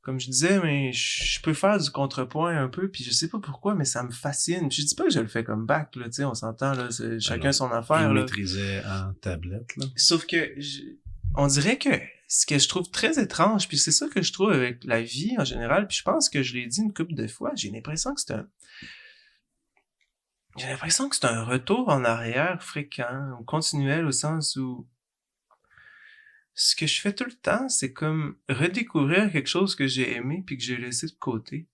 comme je disais, mais je peux faire du contrepoint un peu, puis je sais pas pourquoi, mais ça me fascine. Je dis pas que je le fais comme Bach, là, tu sais, on s'entend, là, c'est chacun son affaire, Il là. maîtrisait en tablette, là. Sauf que, on dirait que ce que je trouve très étrange, puis c'est ça que je trouve avec la vie en général, puis je pense que je l'ai dit une couple de fois, j'ai l'impression que c'est un retour en arrière fréquent, ou continuel, au sens où ce que je fais tout le temps, c'est comme redécouvrir quelque chose que j'ai aimé puis que j'ai laissé de côté.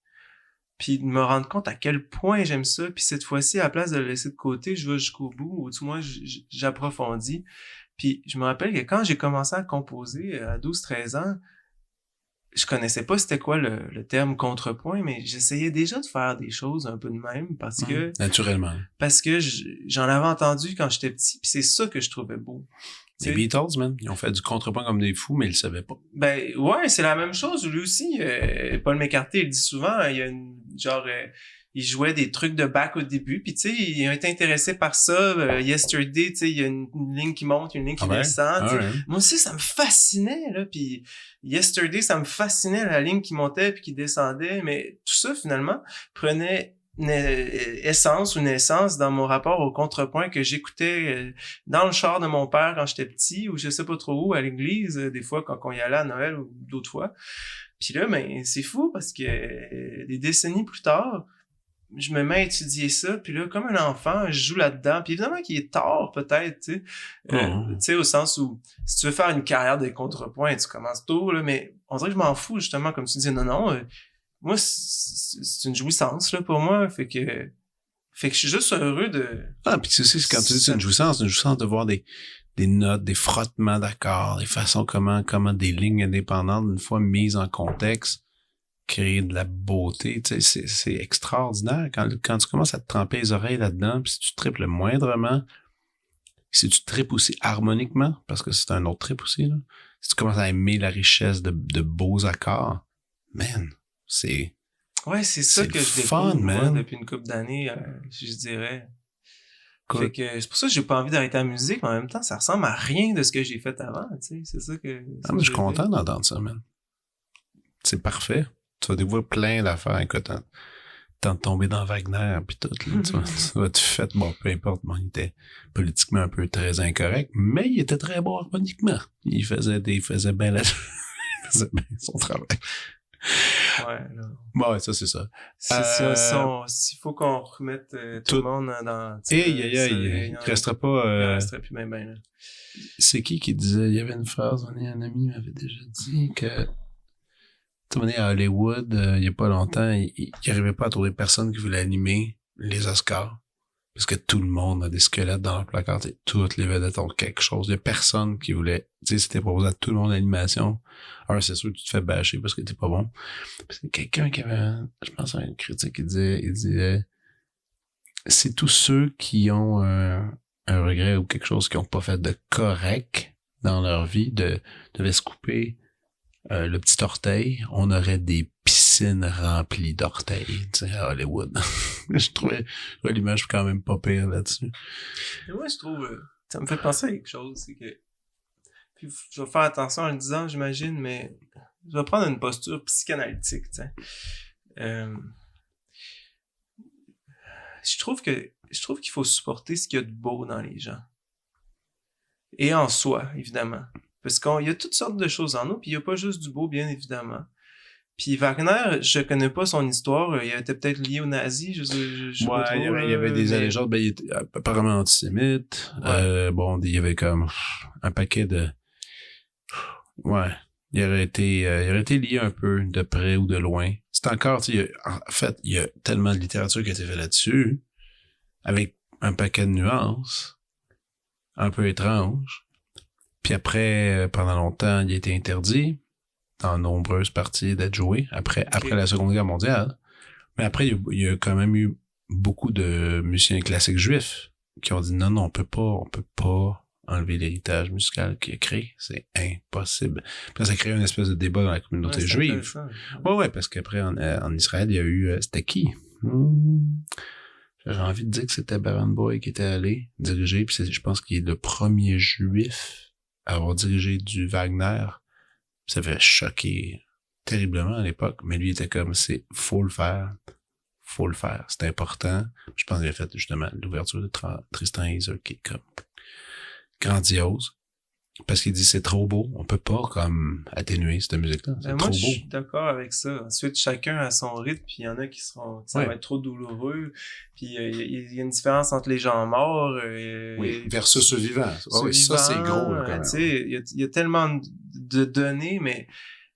Puis de me rendre compte à quel point j'aime ça. Puis cette fois-ci, à la place de le laisser de côté, je vais jusqu'au bout, ou du moins j'approfondis. Puis je me rappelle que quand j'ai commencé à composer à 12-13 ans, je connaissais pas c'était quoi le terme contrepoint, mais j'essayais déjà de faire des choses un peu de même parce que... Naturellement. Parce que j'en avais entendu quand j'étais petit, puis c'est ça que je trouvais beau. Les Beatles, man, ils ont fait du contrepoint comme des fous, mais ils le savaient pas. Ben ouais, c'est la même chose. Lui aussi, Paul McCartney, il dit souvent, il y a il jouait des trucs de Bach au début, puis tu sais, il a été intéressé par ça. Yesterday, tu sais, il y a une ligne qui monte, une ligne qui descend. Ouais. Moi aussi, ça me fascinait, là. Puis Yesterday, ça me fascinait, la ligne qui montait puis qui descendait. Mais tout ça, finalement, prenait essence ou naissance dans mon rapport au contrepoint que j'écoutais dans le char de mon père quand j'étais petit, ou je sais pas trop où, à l'église, des fois quand on y allait à Noël ou d'autres fois. Puis là, ben c'est fou parce que des décennies plus tard, je me mets à étudier ça, puis là, comme un enfant, je joue là-dedans. Puis évidemment qu'il est tard, peut-être, tu sais, au sens où, si tu veux faire une carrière de contrepoint, tu commences tôt, là, mais on dirait que je m'en fous, justement, comme tu dis, non, moi, c'est une jouissance, là, pour moi, fait que je suis juste heureux de... Ah, puis tu sais, quand tu dis c'est une jouissance de voir des notes, des frottements d'accords, des façons comment des lignes indépendantes, une fois mises en contexte, créer de la beauté, tu sais, c'est extraordinaire quand tu commences à te tremper les oreilles là-dedans, puis si tu tripes le moindrement, si tu tripes aussi harmoniquement, parce que c'est un autre trip aussi, là, si tu commences à aimer la richesse de beaux accords, man, c'est... Ouais, c'est ça que je découvre moi, depuis une couple d'années, je dirais. Cool. Fait que c'est pour ça que j'ai pas envie d'arrêter la musique, mais en même temps, ça ressemble à rien de ce que j'ai fait avant, tu sais, c'est ça que... Ah, mais je suis content d'entendre ça, man. C'est parfait. Tu vas découvrir plein d'affaires, écoute, tant de tomber dans Wagner pis tout, là, tu vas te faire, bon, peu importe, bon, il était politiquement un peu très incorrect, mais il était très bon harmoniquement. Il faisait bien il faisait bien son travail. Ouais, là. Bon, ouais, ça, c'est ça. S'il faut qu'on remette tout le monde dans... Il restera pas... Il resterait plus même bien, là. C'est qui disait... Il y avait une phrase, un ami m'avait déjà dit que... Tu sais, à Hollywood, il y a pas longtemps, il arrivait pas à trouver personne qui voulait animer les Oscars. Parce que tout le monde a des squelettes dans leur placard. Toutes les vedettes ont quelque chose. Il y a personne qui voulait... Tu sais, c'était proposé à tout le monde l'animation. Alors, c'est sûr que tu te fais bâcher parce que t'es pas bon. Parce que quelqu'un qui avait... Je pense à une critique qui disait... C'est tous ceux qui ont un regret ou quelque chose qu'ils ont pas fait de correct dans leur vie, devaient se couper le petit orteil, on aurait des piscines remplies d'orteils, tu sais, à Hollywood. je trouvais l'image quand même pas pire là-dessus. Et moi, je trouve, ça me fait penser à quelque chose, c'est que, puis je vais faire attention en le disant, j'imagine, mais je vais prendre une posture psychanalytique, tu sais. Je trouve qu'il faut supporter ce qu'il y a de beau dans les gens. Et en soi, évidemment. Parce qu'il y a toutes sortes de choses en nous, puis il y a pas juste du beau, bien évidemment. Puis Wagner, je connais pas son histoire. Il était peut-être lié aux nazis, je sais pas trop, il y avait des mais... allégeances. Ben, il était apparemment antisémite. Ouais. Il y avait comme un paquet de... Ouais. Il aurait été lié un peu de près ou de loin. C'est encore, en fait, il y a tellement de littérature qui a été faite là-dessus, avec un paquet de nuances, un peu étranges. Puis après, pendant longtemps, il a été interdit dans nombreuses parties d'être joué après la Seconde Guerre mondiale. Mais après, il y a quand même eu beaucoup de musiciens classiques juifs qui ont dit non, on peut pas enlever l'héritage musical qu'il a créé. C'est impossible. Puis ça a créé une espèce de débat dans la communauté juive. Ouais, parce qu'après, en Israël, il y a eu... c'était qui? J'ai envie de dire que c'était Baron Boy qui était allé diriger, puis je pense qu'il est le premier juif à avoir dirigé du Wagner. Ça fait choquer terriblement à l'époque, mais lui était comme, faut le faire, c'est important. Je pense qu'il a fait justement l'ouverture de Tristan et Isolde qui est comme grandiose, parce qu'il dit c'est trop beau, on peut pas comme atténuer cette musique-là, c'est trop beau. Je suis d'accord avec ça. Ensuite, chacun a son rythme, puis il y en a qui seront, ça va être trop douloureux, puis il y a une différence entre les gens morts versus ceux vivants. Ça c'est gros là, quand même. Tu sais, il y a tellement de données, mais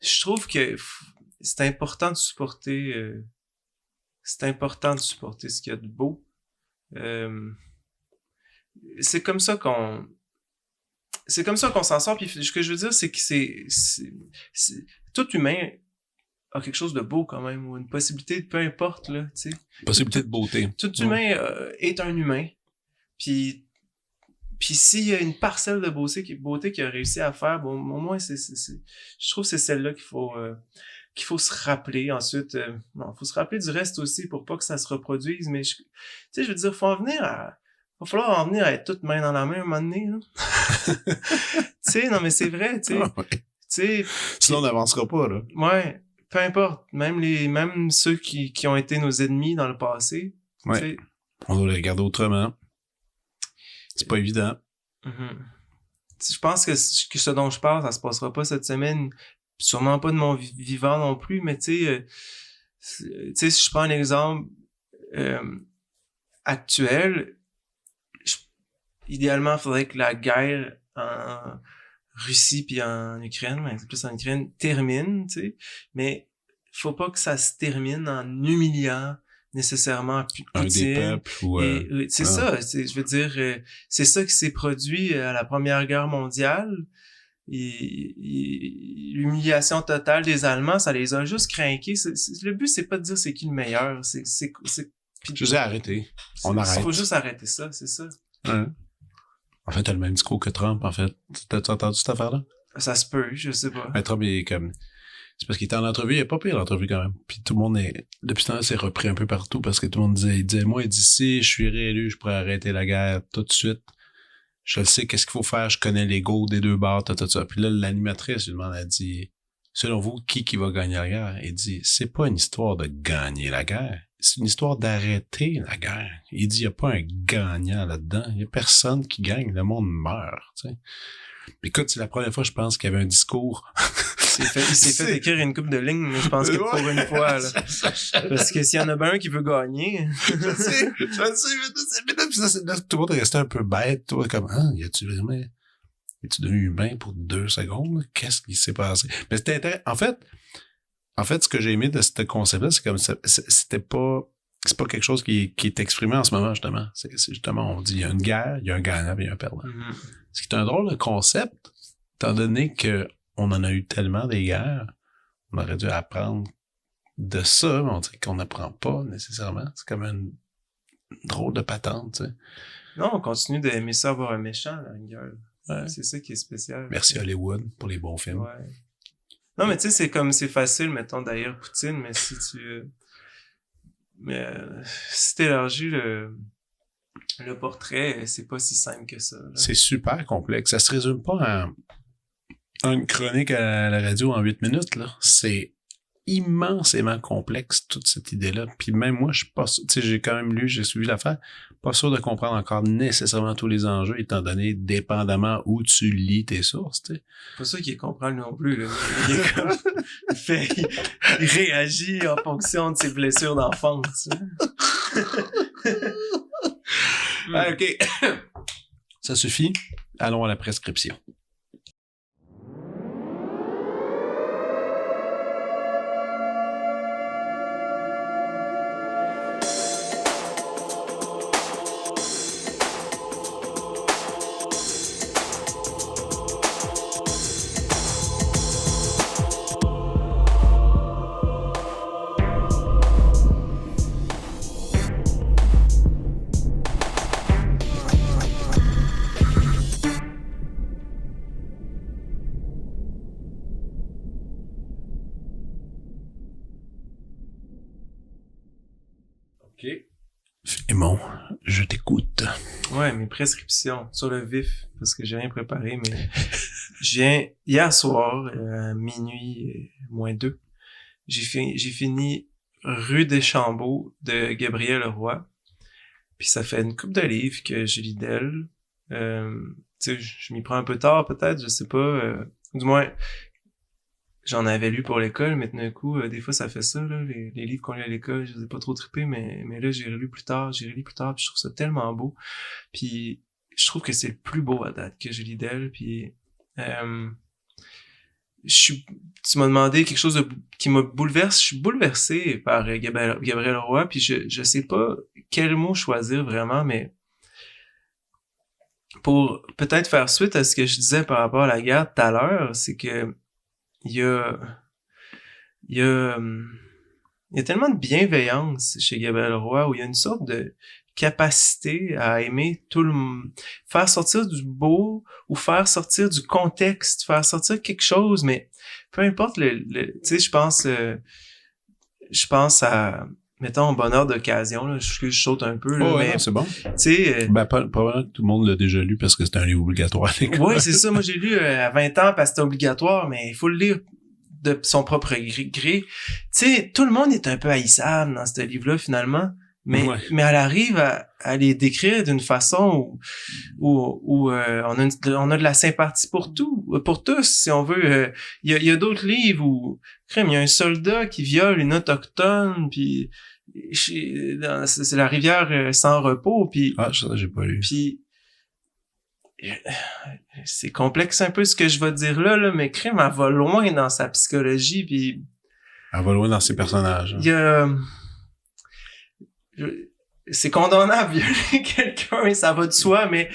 je trouve que c'est important de supporter ce qu'il y a de beau. C'est comme ça qu'on s'en sort. Puis ce que je veux dire, c'est que tout humain a quelque chose de beau quand même, ou une possibilité, peu importe là, tu sais. Possibilité de beauté. Tout humain est un humain. Puis s'il y a une parcelle de beauté qu'il a réussi à faire, bon, au moins je trouve que c'est celle-là qu'il faut se rappeler. Ensuite, faut se rappeler du reste aussi pour pas que ça se reproduise. Mais tu sais, je veux dire, va falloir en venir à être toutes main dans la main un moment donné, là. Tu sais, non, mais c'est vrai, tu sais. Ah ouais. Tu sais. Sinon, on n'avancera pas, là. Ouais. Peu importe. Même ceux qui ont été nos ennemis dans le passé. Ouais. Tu sais. On doit les regarder autrement. C'est pas évident. Mm-hmm. Je pense que ce dont je parle, ça se passera pas cette semaine. Sûrement pas de mon vivant non plus, mais tu sais, si je prends un exemple actuel, idéalement, il faudrait que la guerre en Russie puis en Ukraine, mais plus en Ukraine, termine, tu sais. Mais faut pas que ça se termine en humiliant nécessairement Poutine. Un des peuples ou... c'est ça, je veux dire, c'est ça qui s'est produit à la Première Guerre mondiale. L'humiliation totale des Allemands, ça les a juste craqués. Le but, c'est pas de dire c'est qui le meilleur. Je vous ai arrêté. On arrête. Il faut juste arrêter ça, c'est ça. Ouais. En fait, t'as le même discours que Trump, en fait. T'as entendu cette affaire-là? Ça se peut, je sais pas. Mais Trump, il est comme... C'est parce qu'il était en entrevue, il est pas pire l'entrevue quand même. Puis tout le monde depuis ce temps-là, c'est repris un peu partout parce que tout le monde disait, moi, d'ici, je suis réélu, je pourrais arrêter la guerre tout de suite. Je le sais, qu'est-ce qu'il faut faire, je connais l'ego des deux bords, tout ça. Puis là, l'animatrice, lui demande, elle dit, selon vous, qui va gagner la guerre? Il dit, c'est pas une histoire de gagner la guerre. C'est une histoire d'arrêter la guerre. Il dit, il y a pas un gagnant là-dedans. Il y a personne qui gagne. Le monde meurt, tu sais. Écoute, c'est la première fois, je pense, qu'il y avait un discours. Il s'est fait écrire une couple de lignes, mais je pense que pour une fois, là. Parce que s'il y en a bien un qui veut gagner. je sais, mais là, tout le monde est resté un peu bête, toi, comme, es-tu devenu humain pour 2 secondes? Qu'est-ce qui s'est passé? Mais c'était intéressant. En fait, ce que j'ai aimé de ce concept-là, c'est comme c'est pas quelque chose qui est exprimé en ce moment, justement. C'est justement, on dit, il y a une guerre, il y a un gagnant et il y a un perdant. Mm-hmm. Ce qui est un drôle de concept, étant donné que on en a eu tellement des guerres, on aurait dû apprendre de ça, mais on dirait qu'on n'apprend pas nécessairement. C'est comme une drôle de patente, tu sais. Non, on continue d'aimer ça avoir un méchant, la guerre. Ouais. C'est ça qui est spécial. Merci Hollywood pour les bons films. Ouais. Non, mais tu sais, c'est facile, mettons, d'ailleurs, Poutine, mais si t'élargis le portrait, c'est pas si simple que ça. Là. C'est super complexe. Ça se résume pas en une chronique à la radio en 8 minutes, là. C'est immensément complexe, toute cette idée-là. Puis même moi, je suis pas sûr, tu sais, j'ai quand même lu, j'ai suivi l'affaire, pas sûr de comprendre encore nécessairement tous les enjeux, étant donné, dépendamment où tu lis tes sources, tu sais. Pas sûr qu'il comprend non plus, là. Il est comme, il réagit en fonction de ses blessures d'enfance. OK. Ça suffit. Allons à la prescription. OK. Raymond, je t'écoute. Ouais, mes prescriptions sur le vif, parce que j'ai rien préparé, mais je viens hier soir, à minuit moins 2, j'ai fini Rue des Chambeaux de Gabriel Leroy. Puis ça fait une couple de livres que je lis d'elle. Tu sais, je m'y prends un peu tard peut-être, je sais pas. Du moins, j'en avais lu pour l'école, mais d'un coup, des fois ça fait ça, là, les livres qu'on lit à l'école, je les ai pas trop trippés, mais là j'ai relu plus tard, puis je trouve ça tellement beau. Puis je trouve que c'est le plus beau à date que je lis d'elle, puis tu m'as demandé quelque chose qui me bouleverse. Je suis bouleversé par Gabriel Roy, puis je sais pas quel mot choisir vraiment, mais pour peut-être faire suite à ce que je disais par rapport à la guerre tout à l'heure, c'est que il y a tellement de bienveillance chez Gabriel Roy, où il y a une sorte de capacité à aimer tout le monde, faire sortir du beau ou faire sortir du contexte, faire sortir quelque chose, mais peu importe tu sais, je pense à, mettons, bonheur d'occasion, là, je saute un peu, là, mais non, c'est bon. tu sais, Probablement que tout le monde l'a déjà lu parce que c'est un livre obligatoire à l'école. ouais, c'est ça, moi j'ai lu à 20 ans parce que c'était obligatoire, mais il faut le lire de son propre gré. Tu sais, tout le monde est un peu haïssable dans ce livre-là, finalement. Mais elle arrive à les décrire d'une façon où on a de la sympathie pour tous, si on veut. Il y a d'autres livres où, il y a un soldat qui viole une autochtone, puis c'est la rivière sans repos, puis ça j'ai pas lu. Puis c'est complexe un peu ce que je vais dire là, mais crime, elle va loin dans sa psychologie, puis elle va loin dans ses personnages. Il y a c'est condamnable violer quelqu'un, ça va de soi, mais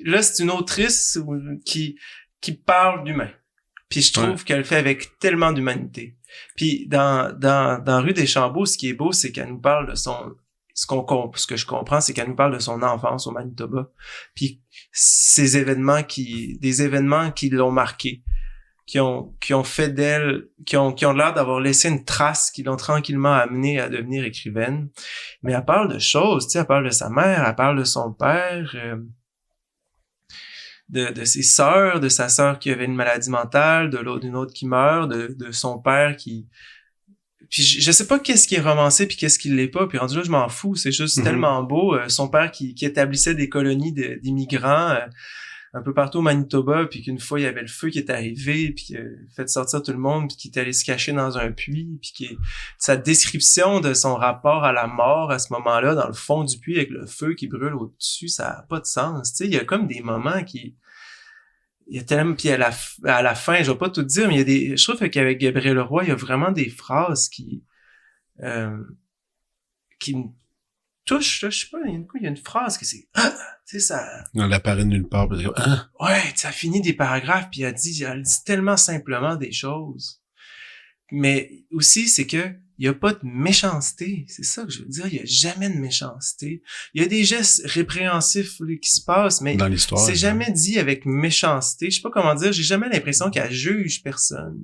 là c'est une autrice qui parle d'humain. Puis je trouve qu'elle le fait avec tellement d'humanité. Puis dans Rue des Chambeaux, ce qui est beau, c'est qu'elle nous parle de ce que je comprends, c'est qu'elle nous parle de son enfance au Manitoba. Puis des événements qui l'ont marqué, qui ont fait d'elle, qui ont l'air d'avoir laissé une trace, qui l'ont tranquillement amenée à devenir écrivaine. Mais elle parle de choses, tu sais, elle parle de sa mère, elle parle de son père, de ses sœurs, de sa sœur qui avait une maladie mentale, d'une autre qui meurt, de son père qui... Puis je sais pas qu'est-ce qui est romancé puis qu'est-ce qui l'est pas, puis rendu là je m'en fous, c'est juste tellement beau. Son père qui établissait des colonies d'immigrants un peu partout au Manitoba, puis qu'une fois il y avait le feu qui est arrivé, puis qui a fait sortir tout le monde, puis qui est allé se cacher dans un puits, puis sa description de son rapport à la mort à ce moment-là, dans le fond du puits avec le feu qui brûle au-dessus, ça a pas de sens. Tu sais, il y a comme des moments il y a tellement, puis à la fin, je vais pas tout dire, mais je trouve qu'avec Gabriel Leroy, il y a vraiment des phrases qui me touchent, là, je sais pas, il y a une phrase que c'est, tu sais, ça... Elle apparaît nulle part, parce que, Ouais, ça finit des paragraphes, puis elle dit tellement simplement des choses. Mais aussi, c'est que il y a pas de méchanceté, c'est ça que je veux dire, il y a jamais de méchanceté. Il y a des gestes répréhensifs là, qui se passent, mais dans l'histoire, c'est jamais dit avec méchanceté. Je sais pas comment dire, j'ai jamais l'impression qu'elle juge personne.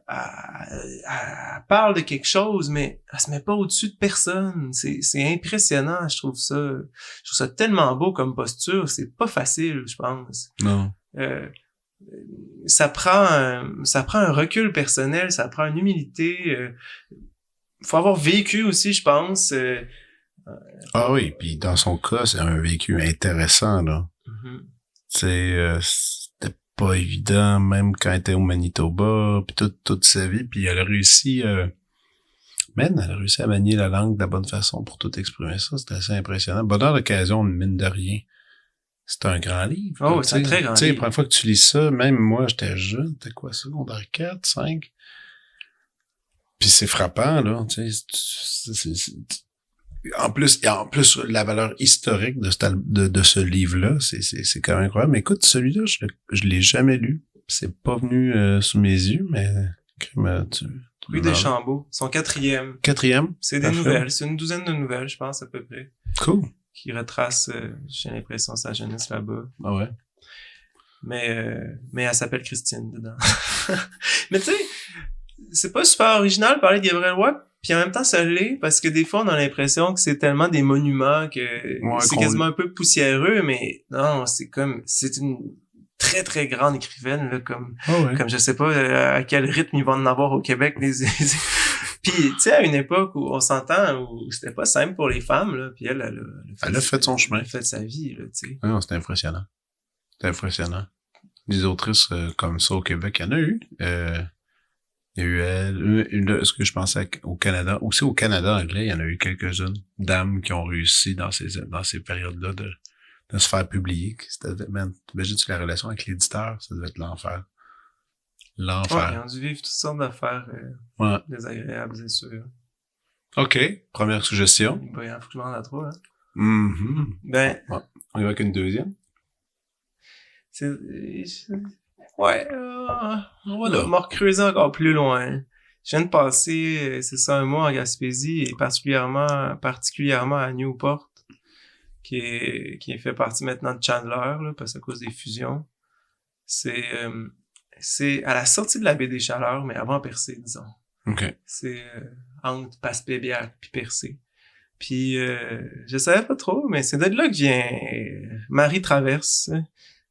Elle parle de quelque chose, mais elle se met pas au-dessus de personne. C'est impressionnant, je trouve ça tellement beau comme posture. C'est pas facile, je pense. Non. ça prend un recul personnel, ça prend une humilité. Faut avoir vécu aussi, je pense. Ah oui, puis dans son cas, c'est un vécu intéressant, là. C'était pas évident, même quand elle était au Manitoba, puis toute sa vie, puis elle a réussi... elle a réussi à manier la langue de la bonne façon pour tout exprimer ça. C'était assez impressionnant. Bonheur d'occasion, mine de rien. C'est un grand livre. Oh, c'est un très grand livre. Tu sais, la première fois que tu lis ça, même moi, j'étais jeune. T'es quoi, secondaire 4, 5? Puis c'est frappant, là. Tu sais, en plus, la valeur historique de ce livre-là, c'est quand même incroyable. Mais écoute, celui-là, je l'ai jamais lu. C'est pas venu sous mes yeux, mais... Rue Deschambault, son 4e. 4e? C'est des nouvelles, c'est une douzaine de nouvelles, je pense, à peu près. Cool. Qui retrace, j'ai l'impression, sa jeunesse là-bas. Ah ouais. Mais elle s'appelle Christine dedans. Mais tu sais, c'est pas super original de parler de Gabriel Roy, puis en même temps ça l'est, parce que des fois on a l'impression que c'est tellement des monuments que c'est quasiment un peu poussiéreux, mais non, c'est une très très grande écrivaine, là, comme je sais pas à quel rythme ils vont en avoir au Québec. Puis tu sais, à une époque où on s'entend, où c'était pas simple pour les femmes, là, puis elle a fait son chemin. Elle a fait sa vie, là, tu sais. Non, c'était impressionnant. C'était impressionnant. Des autrices comme ça au Québec, il y en a eu. Il y a eu elle, ce que je pensais au Canada. Aussi au Canada anglais, il y en a eu quelques-unes dames qui ont réussi dans ces périodes-là de se faire publier. T'imagines-tu la relation avec l'éditeur? Ça devait être l'enfer. L'enfer. Ouais, ils ont dû vivre toutes sortes d'affaires désagréables, c'est sûr. OK. Première suggestion. Ben, il faut que je m'en à 3, hein. Mm-hmm. Ben. Ouais. On y va avec une deuxième. Ouais. On va recreuser encore plus loin. Je viens de passer, c'est ça, un mois en Gaspésie et particulièrement à Newport, qui fait partie maintenant de Chandler, là, parce qu'à cause des fusions. C'est à la sortie de la baie des Chaleurs, mais avant Percé, disons. OK. C'est entre Passepébiac puis Percé. Puis je savais pas trop, mais c'est de là que vient Marie Traverse,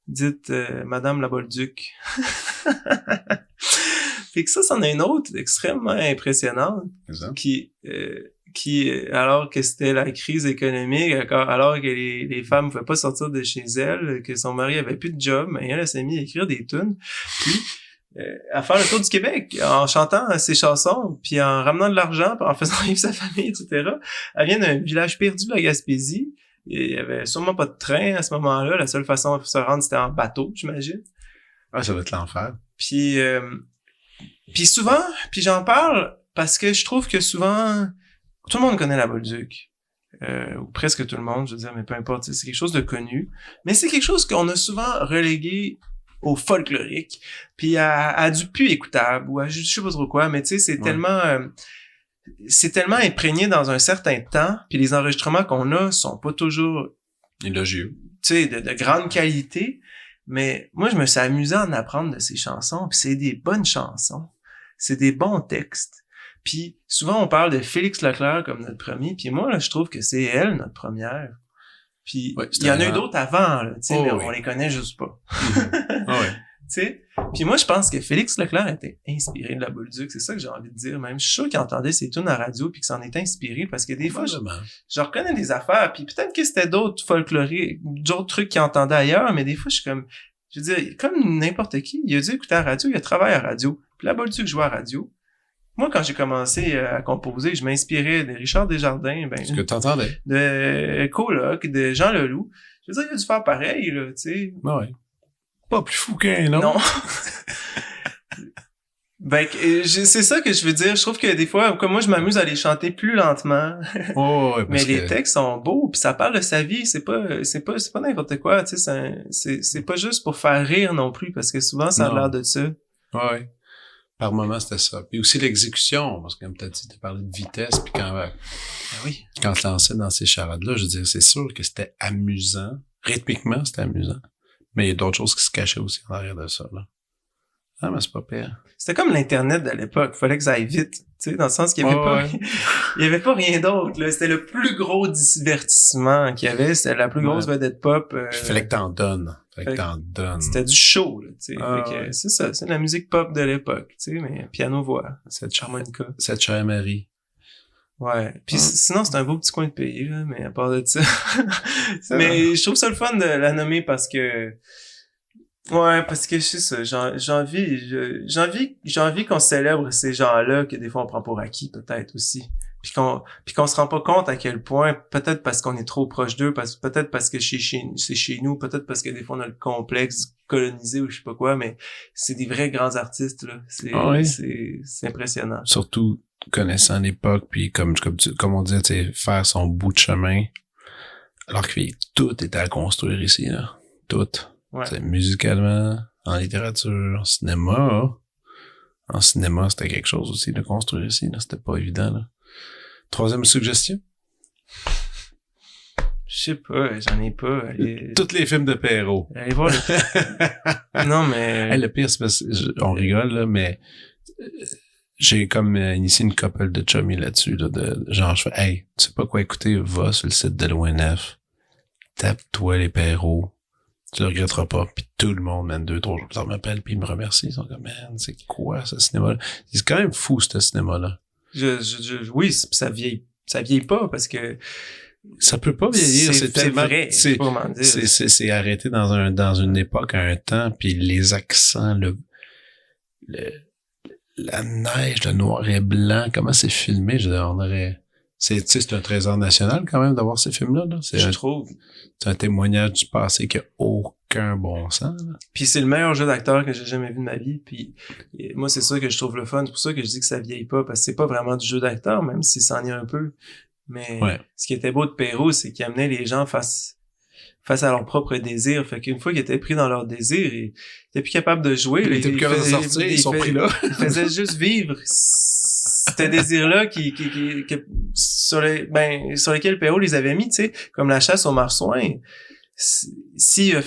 dite Madame la Bolduc. Fait que ça, c'en est une autre extrêmement impressionnante, qui alors que c'était la crise économique, alors que les femmes ne pouvaient pas sortir de chez elles, que son mari avait plus de job, mais elle s'est mise à écrire des tunes, puis à faire le tour du Québec en chantant ses chansons, puis en ramenant de l'argent, puis en faisant vivre sa famille, etc. Elle vient d'un village perdu de la Gaspésie, et il y avait sûrement pas de train à ce moment-là, la seule façon de se rendre, c'était en bateau, j'imagine. Ah, ça va être l'enfer. Puis souvent, puis j'en parle parce que je trouve que souvent, tout le monde connaît la Bolduc. Ou presque tout le monde, je veux dire, mais peu importe, c'est quelque chose de connu. Mais c'est quelque chose qu'on a souvent relégué au folklorique, puis à du plus écoutable, ou à je sais pas trop quoi, mais tu sais, c'est tellement imprégné dans un certain temps, puis les enregistrements qu'on a sont pas toujours élogieux, tu sais, de grande qualité, mais moi, je me suis amusé à en apprendre de ces chansons, puis c'est des bonnes chansons, c'est des bons textes. Puis souvent, on parle de Félix Leclerc comme notre premier, puis moi, là, je trouve que c'est elle, notre première. Puis il y en a eu d'autres avant, là, tu sais, mais on les connaît juste pas. Tu sais. Puis moi, je pense que Félix Leclerc était inspiré de la Bolduc, c'est ça que j'ai envie de dire. Même je suis sûr qu'il entendait ses tunes à radio puis qu'il s'en était inspiré, parce que des fois, je reconnais des affaires, puis peut-être que c'était d'autres folkloriques, d'autres trucs qu'il entendait ailleurs, mais des fois, je veux dire, comme n'importe qui, il a dû écouter à la radio, il a travaillé à la radio, puis la Bolduc jouait à la radio. Moi, quand j'ai commencé à composer, je m'inspirais de Richard Desjardins, ce que t'entendais, de Coloc, de Jean Leloup. Je veux dire, il a dû faire pareil, là, tu sais. Ouais. Pas plus fou qu'un, non? Non. Ben, c'est ça que je veux dire. Je trouve que des fois, comme moi, je m'amuse à les chanter plus lentement. Mais les textes sont beaux, puis ça parle de sa vie. C'est pas n'importe quoi, tu sais. C'est pas juste pour faire rire non plus, parce que souvent, ça a l'air de ça. Ouais. Par moment, c'était ça. Puis aussi l'exécution, parce que comme t'as dit, t'as parlé de vitesse, puis quand on se lançait dans ces charades-là, je veux dire, c'est sûr que c'était amusant. Rythmiquement, c'était amusant. Mais il y a d'autres choses qui se cachaient aussi en arrière de ça, là. Ah, mais c'est pas pire. C'était comme l'Internet de l'époque. Fallait que ça aille vite. Tu sais, dans le sens qu'il y avait il y avait pas rien d'autre, là. C'était le plus gros divertissement qu'il y avait. C'était la plus grosse vedette pop. Il fallait que t'en donnes. Fait que t'en donnes. C'était du show, là, tu sais. Ah, Fait que ouais. c'est ça, c'est la musique pop de l'époque, tu sais, mais piano-voix, Cette harmonica. Cette chère Marie. Ouais. Puis sinon, c'est un beau petit coin de pays, là, mais à part de ça. C'est Mais je trouve ça le fun de la nommer parce que, ouais, parce que c'est ça, j'ai envie qu'on célèbre ces gens-là que des fois on prend pour acquis, peut-être aussi. Puis qu'on se rend pas compte à quel point, peut-être parce qu'on est trop proche d'eux, peut-être parce que c'est chez nous, peut-être parce que des fois on a le complexe colonisé ou je sais pas quoi, mais c'est des vrais grands artistes, là. C'est impressionnant. Surtout connaissant l'époque, puis comme on disait, tu sais, faire son bout de chemin, alors que tout était à construire ici, là. Tout. Ouais. C'est musicalement, en littérature, en cinéma. En cinéma, c'était quelque chose aussi de construire ici, là. C'était pas évident, là. Troisième suggestion? Je sais pas, j'en ai pas. Tous les films de Perrault. Allez voir Non, mais... Hey, le pire, c'est parce on rigole, là, mais j'ai comme initié une couple de chummies là-dessus, là, de genre, je fais, hey, tu sais pas quoi écouter, va sur le site de l'ONF, tape-toi les Perrault, tu le regretteras pas, puis tout le monde, man, 2-3 jours, ça m'appelle, puis ils me remercient, ils sont comme, man, c'est quoi ce cinéma-là? C'est quand même fou, ce cinéma-là. Oui, ça vieillit pas, parce que... Ça peut pas vieillir, c'est tellement vrai, c'est arrêté dans une époque, à un temps, puis les accents, la neige, le noir et blanc, comment c'est filmé, c'est un trésor national quand même d'avoir ces films-là, là. Je trouve. C'est un témoignage du passé qui a aucun bon sens, là. Puis c'est le meilleur jeu d'acteur que j'ai jamais vu de ma vie, puis moi c'est ça que je trouve le fun, c'est pour ça que je dis que ça vieillit pas, parce que c'est pas vraiment du jeu d'acteur, même si c'en est un peu. Mais ce qui était beau de Perrault, c'est qu'il amenait les gens face à leur propre désir. Fait qu'une fois qu'ils étaient pris dans leur désir, ils étaient plus capables de jouer. Ils étaient plus capables de sortir, ils sont pris là. Ils faisaient juste vivre ce désir-là sur lequel Perrault les avait mis, tu sais, comme la chasse aux marsouins. S'il a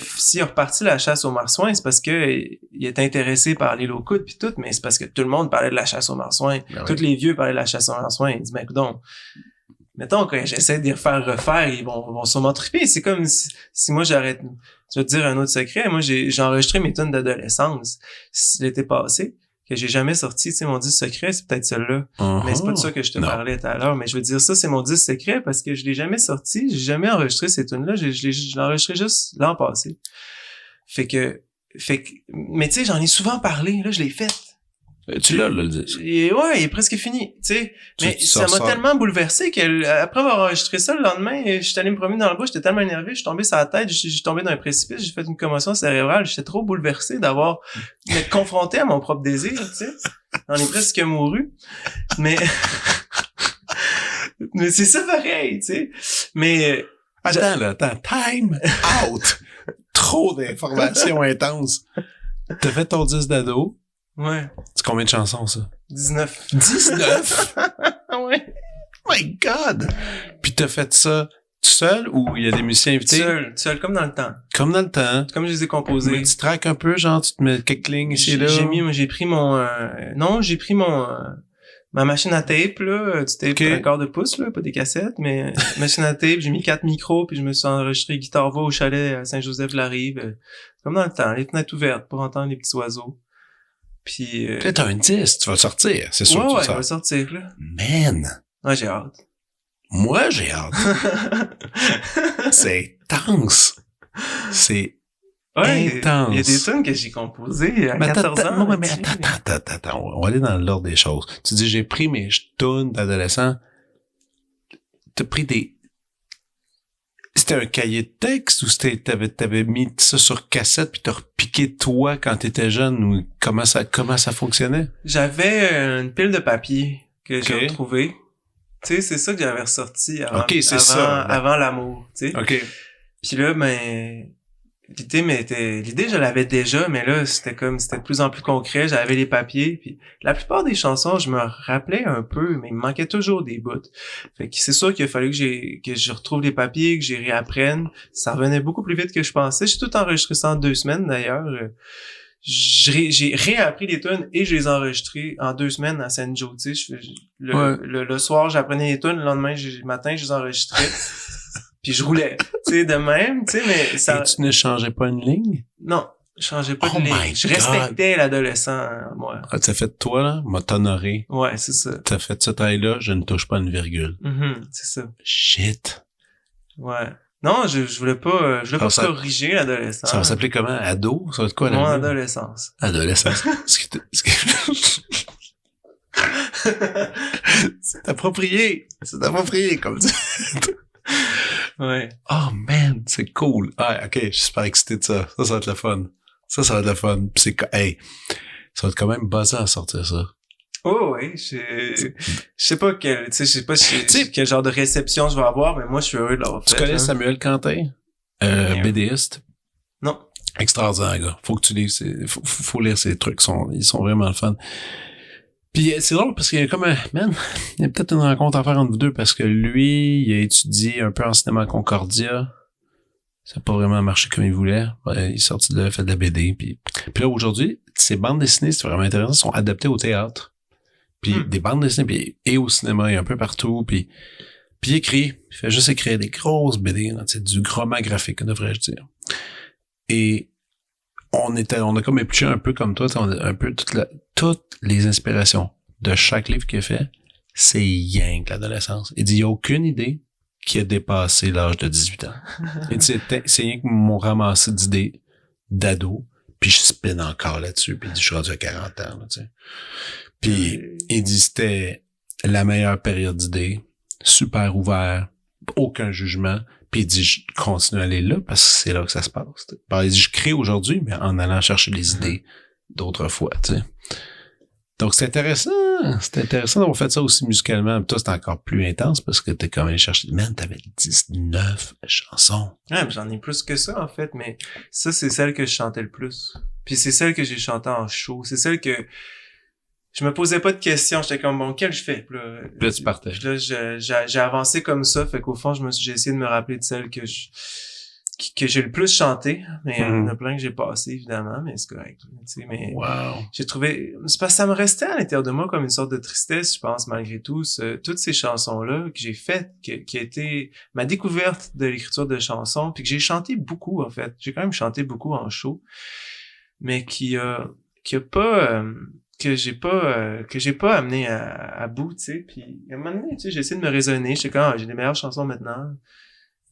reparti la chasse aux marsouins, c'est parce que il est intéressé par les locaux puis tout, mais c'est parce que tout le monde parlait de la chasse aux marsouins. Tous les vieux parlaient de la chasse aux marsouins. Il dit, ben, écoute, mettons, quand j'essaie de les refaire, ils vont sûrement triper. C'est comme si moi j'arrête. Je vais te dire un autre secret. Moi, j'ai enregistré mes tunes d'adolescence l'été passé, que j'ai jamais sorti. Tu sais, mon disque secret, c'est peut-être celui-là. Mais c'est pas de ça que je te parlais tout à l'heure. Mais je veux dire, ça, c'est mon disque secret parce que je l'ai jamais sorti. J'ai jamais enregistré ces tunes-là. Je l'ai enregistré juste l'an passé. Mais tu sais, j'en ai souvent parlé. Là, je l'ai fait. Tu l'as, le disque. Ouais, il est presque fini, tu sais. Mais ça m'a tellement bouleversé que après avoir enregistré ça le lendemain, j'étais allé me promener dans le bois, j'étais tellement énervé, je suis tombé sur la tête, j'ai tombé dans un précipice, j'ai fait une commotion cérébrale, j'étais trop bouleversé d'être confronté à mon propre désir, tu sais. J'en ai presque mouru. Mais c'est ça pareil, tu sais. Mais attends, time out. Trop d'informations intenses. T'as fait ton disque d'ado. Ouais. C'est combien de chansons, ça? 19. 19? Ouais. My God! Puis t'as fait ça tout seul ou il y a des musiciens invités? Seul, comme dans le temps. Comme dans le temps. Comme je les ai composés. Mais tu traques un peu, genre, tu te mets quelques lignes ici et là? J'ai pris ma machine à tape, là, du tape un quart de pouce, là, pas des cassettes, mais machine à tape, j'ai mis 4 micros, puis je me suis enregistré guitare-voix au chalet à Saint-Joseph-la-Rive, comme dans le temps, les fenêtres ouvertes pour entendre les petits oiseaux. Puis t'as un disque, tu vas le sortir, c'est sûr. Ouais, je vais le sortir, là. Man! Ouais, j'ai hâte. Moi, j'ai hâte. C'est intense. C'est intense. Il y a des tunes que j'ai composées à 14 ans. Mais attends, on va aller dans l'ordre des choses. Tu dis, j'ai pris mes tunes d'adolescent. T'as pris C'était un cahier de texte ou t'avais mis ça sur cassette puis t'as repiqué toi quand t'étais jeune ou comment ça fonctionnait? J'avais une pile de papier que j'ai retrouvée. Tu sais, c'est ça que j'avais ressorti avant l'amour, tu sais. OK. Puis là, ben, l'idée, je l'avais déjà, mais là, c'était de plus en plus concret. J'avais les papiers, puis la plupart des chansons, je me rappelais un peu, mais il me manquait toujours des bouts. Fait que c'est sûr qu'il a fallu que je retrouve les papiers, que j'y réapprenne. Ça revenait beaucoup plus vite que je pensais. J'ai tout enregistré ça en 2 semaines, d'ailleurs. J'ai réappris les tunes et je les ai enregistrés en 2 semaines à Saint-Joe, tu sais. Le soir, j'apprenais les tunes, le lendemain, matin, je les enregistrais. Puis je roulais, tu sais, de même, tu sais, mais ça... Et tu ne changeais pas une ligne? Non, je changeais pas Oh de my ligne. Je God. respectais l'adolescent, moi. Ah, t'as fait toi, là, m'a t'honoré. Ouais, c'est ça. T'as fait cette taille-là, je ne touche pas une virgule. C'est ça. Shit. Ouais. Non, je voulais pas, Alors, ça- corriger l'adolescent. Ça va s'appeler comment? Ado? Ça va être quoi, Mon là? adolescence. Adolescence. C'est approprié. C'est approprié, comme ça. Ouais. Oh, man, c'est cool. Ah, OK, je suis super excité de ça. Ça va être le fun. Ça va être le fun. Puis hey, ça va être quand même buzzant à sortir ça. Oh oui, je sais pas quel, tu sais, je sais pas quel genre de réception je vais avoir, mais moi je suis heureux de l'avoir fait. Tu connais là. Samuel Quentin? BDiste? Non. Extraordinaire, gars. Faut que tu lises, faut lire ces trucs. Ils sont vraiment le fun. Puis c'est drôle parce qu'il y a comme il y a peut-être une rencontre à faire entre vous deux parce que lui, il a étudié un peu en cinéma à Concordia. Ça n'a pas vraiment marché comme il voulait. Il est sorti de là, fait de la BD. Puis là, aujourd'hui, ces bandes dessinées, c'est vraiment intéressant, sont adaptées au théâtre. Puis des bandes dessinées, puis et au cinéma, et un peu partout. Puis il écrit. Il fait juste écrire des grosses BD, là, du roman graphique, devrais-je dire. Et on a comme épluché un peu comme toi, on a un peu toutes les inspirations de chaque livre qu'il a fait, c'est rien que l'adolescence. Il dit, il n'y a aucune idée qui a dépassé l'âge de 18 ans. Il dit, c'est rien que mon ramassé d'idées d'ado, puis je spin encore là-dessus, puis il dit, je suis rendu à 40 ans, là, tu sais. Puis il dit, c'était la meilleure période d'idées, super ouvert, aucun jugement. Puis il dit, je continue à aller là parce que c'est là que ça se passe. Il dit, je crée aujourd'hui, mais en allant chercher des idées d'autrefois, tu sais. Donc, c'est intéressant. C'est intéressant d'avoir fait ça aussi musicalement. Puis toi, c'est encore plus intense parce que t'es comme allé chercher... Man, t'avais 19 chansons. Ouais, mais j'en ai plus que ça, en fait, mais ça, c'est celle que je chantais le plus. Puis c'est celle que j'ai chantée en show. C'est celle que je me posais pas de questions. J'étais comme, bon, quelle je fais? Puis là, tu partais. Puis là, j'ai avancé comme ça. Fait qu'au fond, j'ai essayé de me rappeler de celle que j'ai le plus chanté. Mais il y en a plein que j'ai passé, évidemment, mais c'est correct. Tu sais, mais wow. j'ai trouvé... C'est parce que ça me restait à l'intérieur de moi comme une sorte de tristesse, je pense, malgré tout. Toutes ces chansons-là que j'ai faites, qui a été ma découverte de l'écriture de chansons, puis que j'ai chanté beaucoup, en fait. J'ai quand même chanté beaucoup en show, mais qui a pas... que j'ai pas amené à bout, tu sais. Puis à un moment donné, tu sais, j'ai essayé de me raisonner. J'étais comme, j'ai des meilleures chansons maintenant.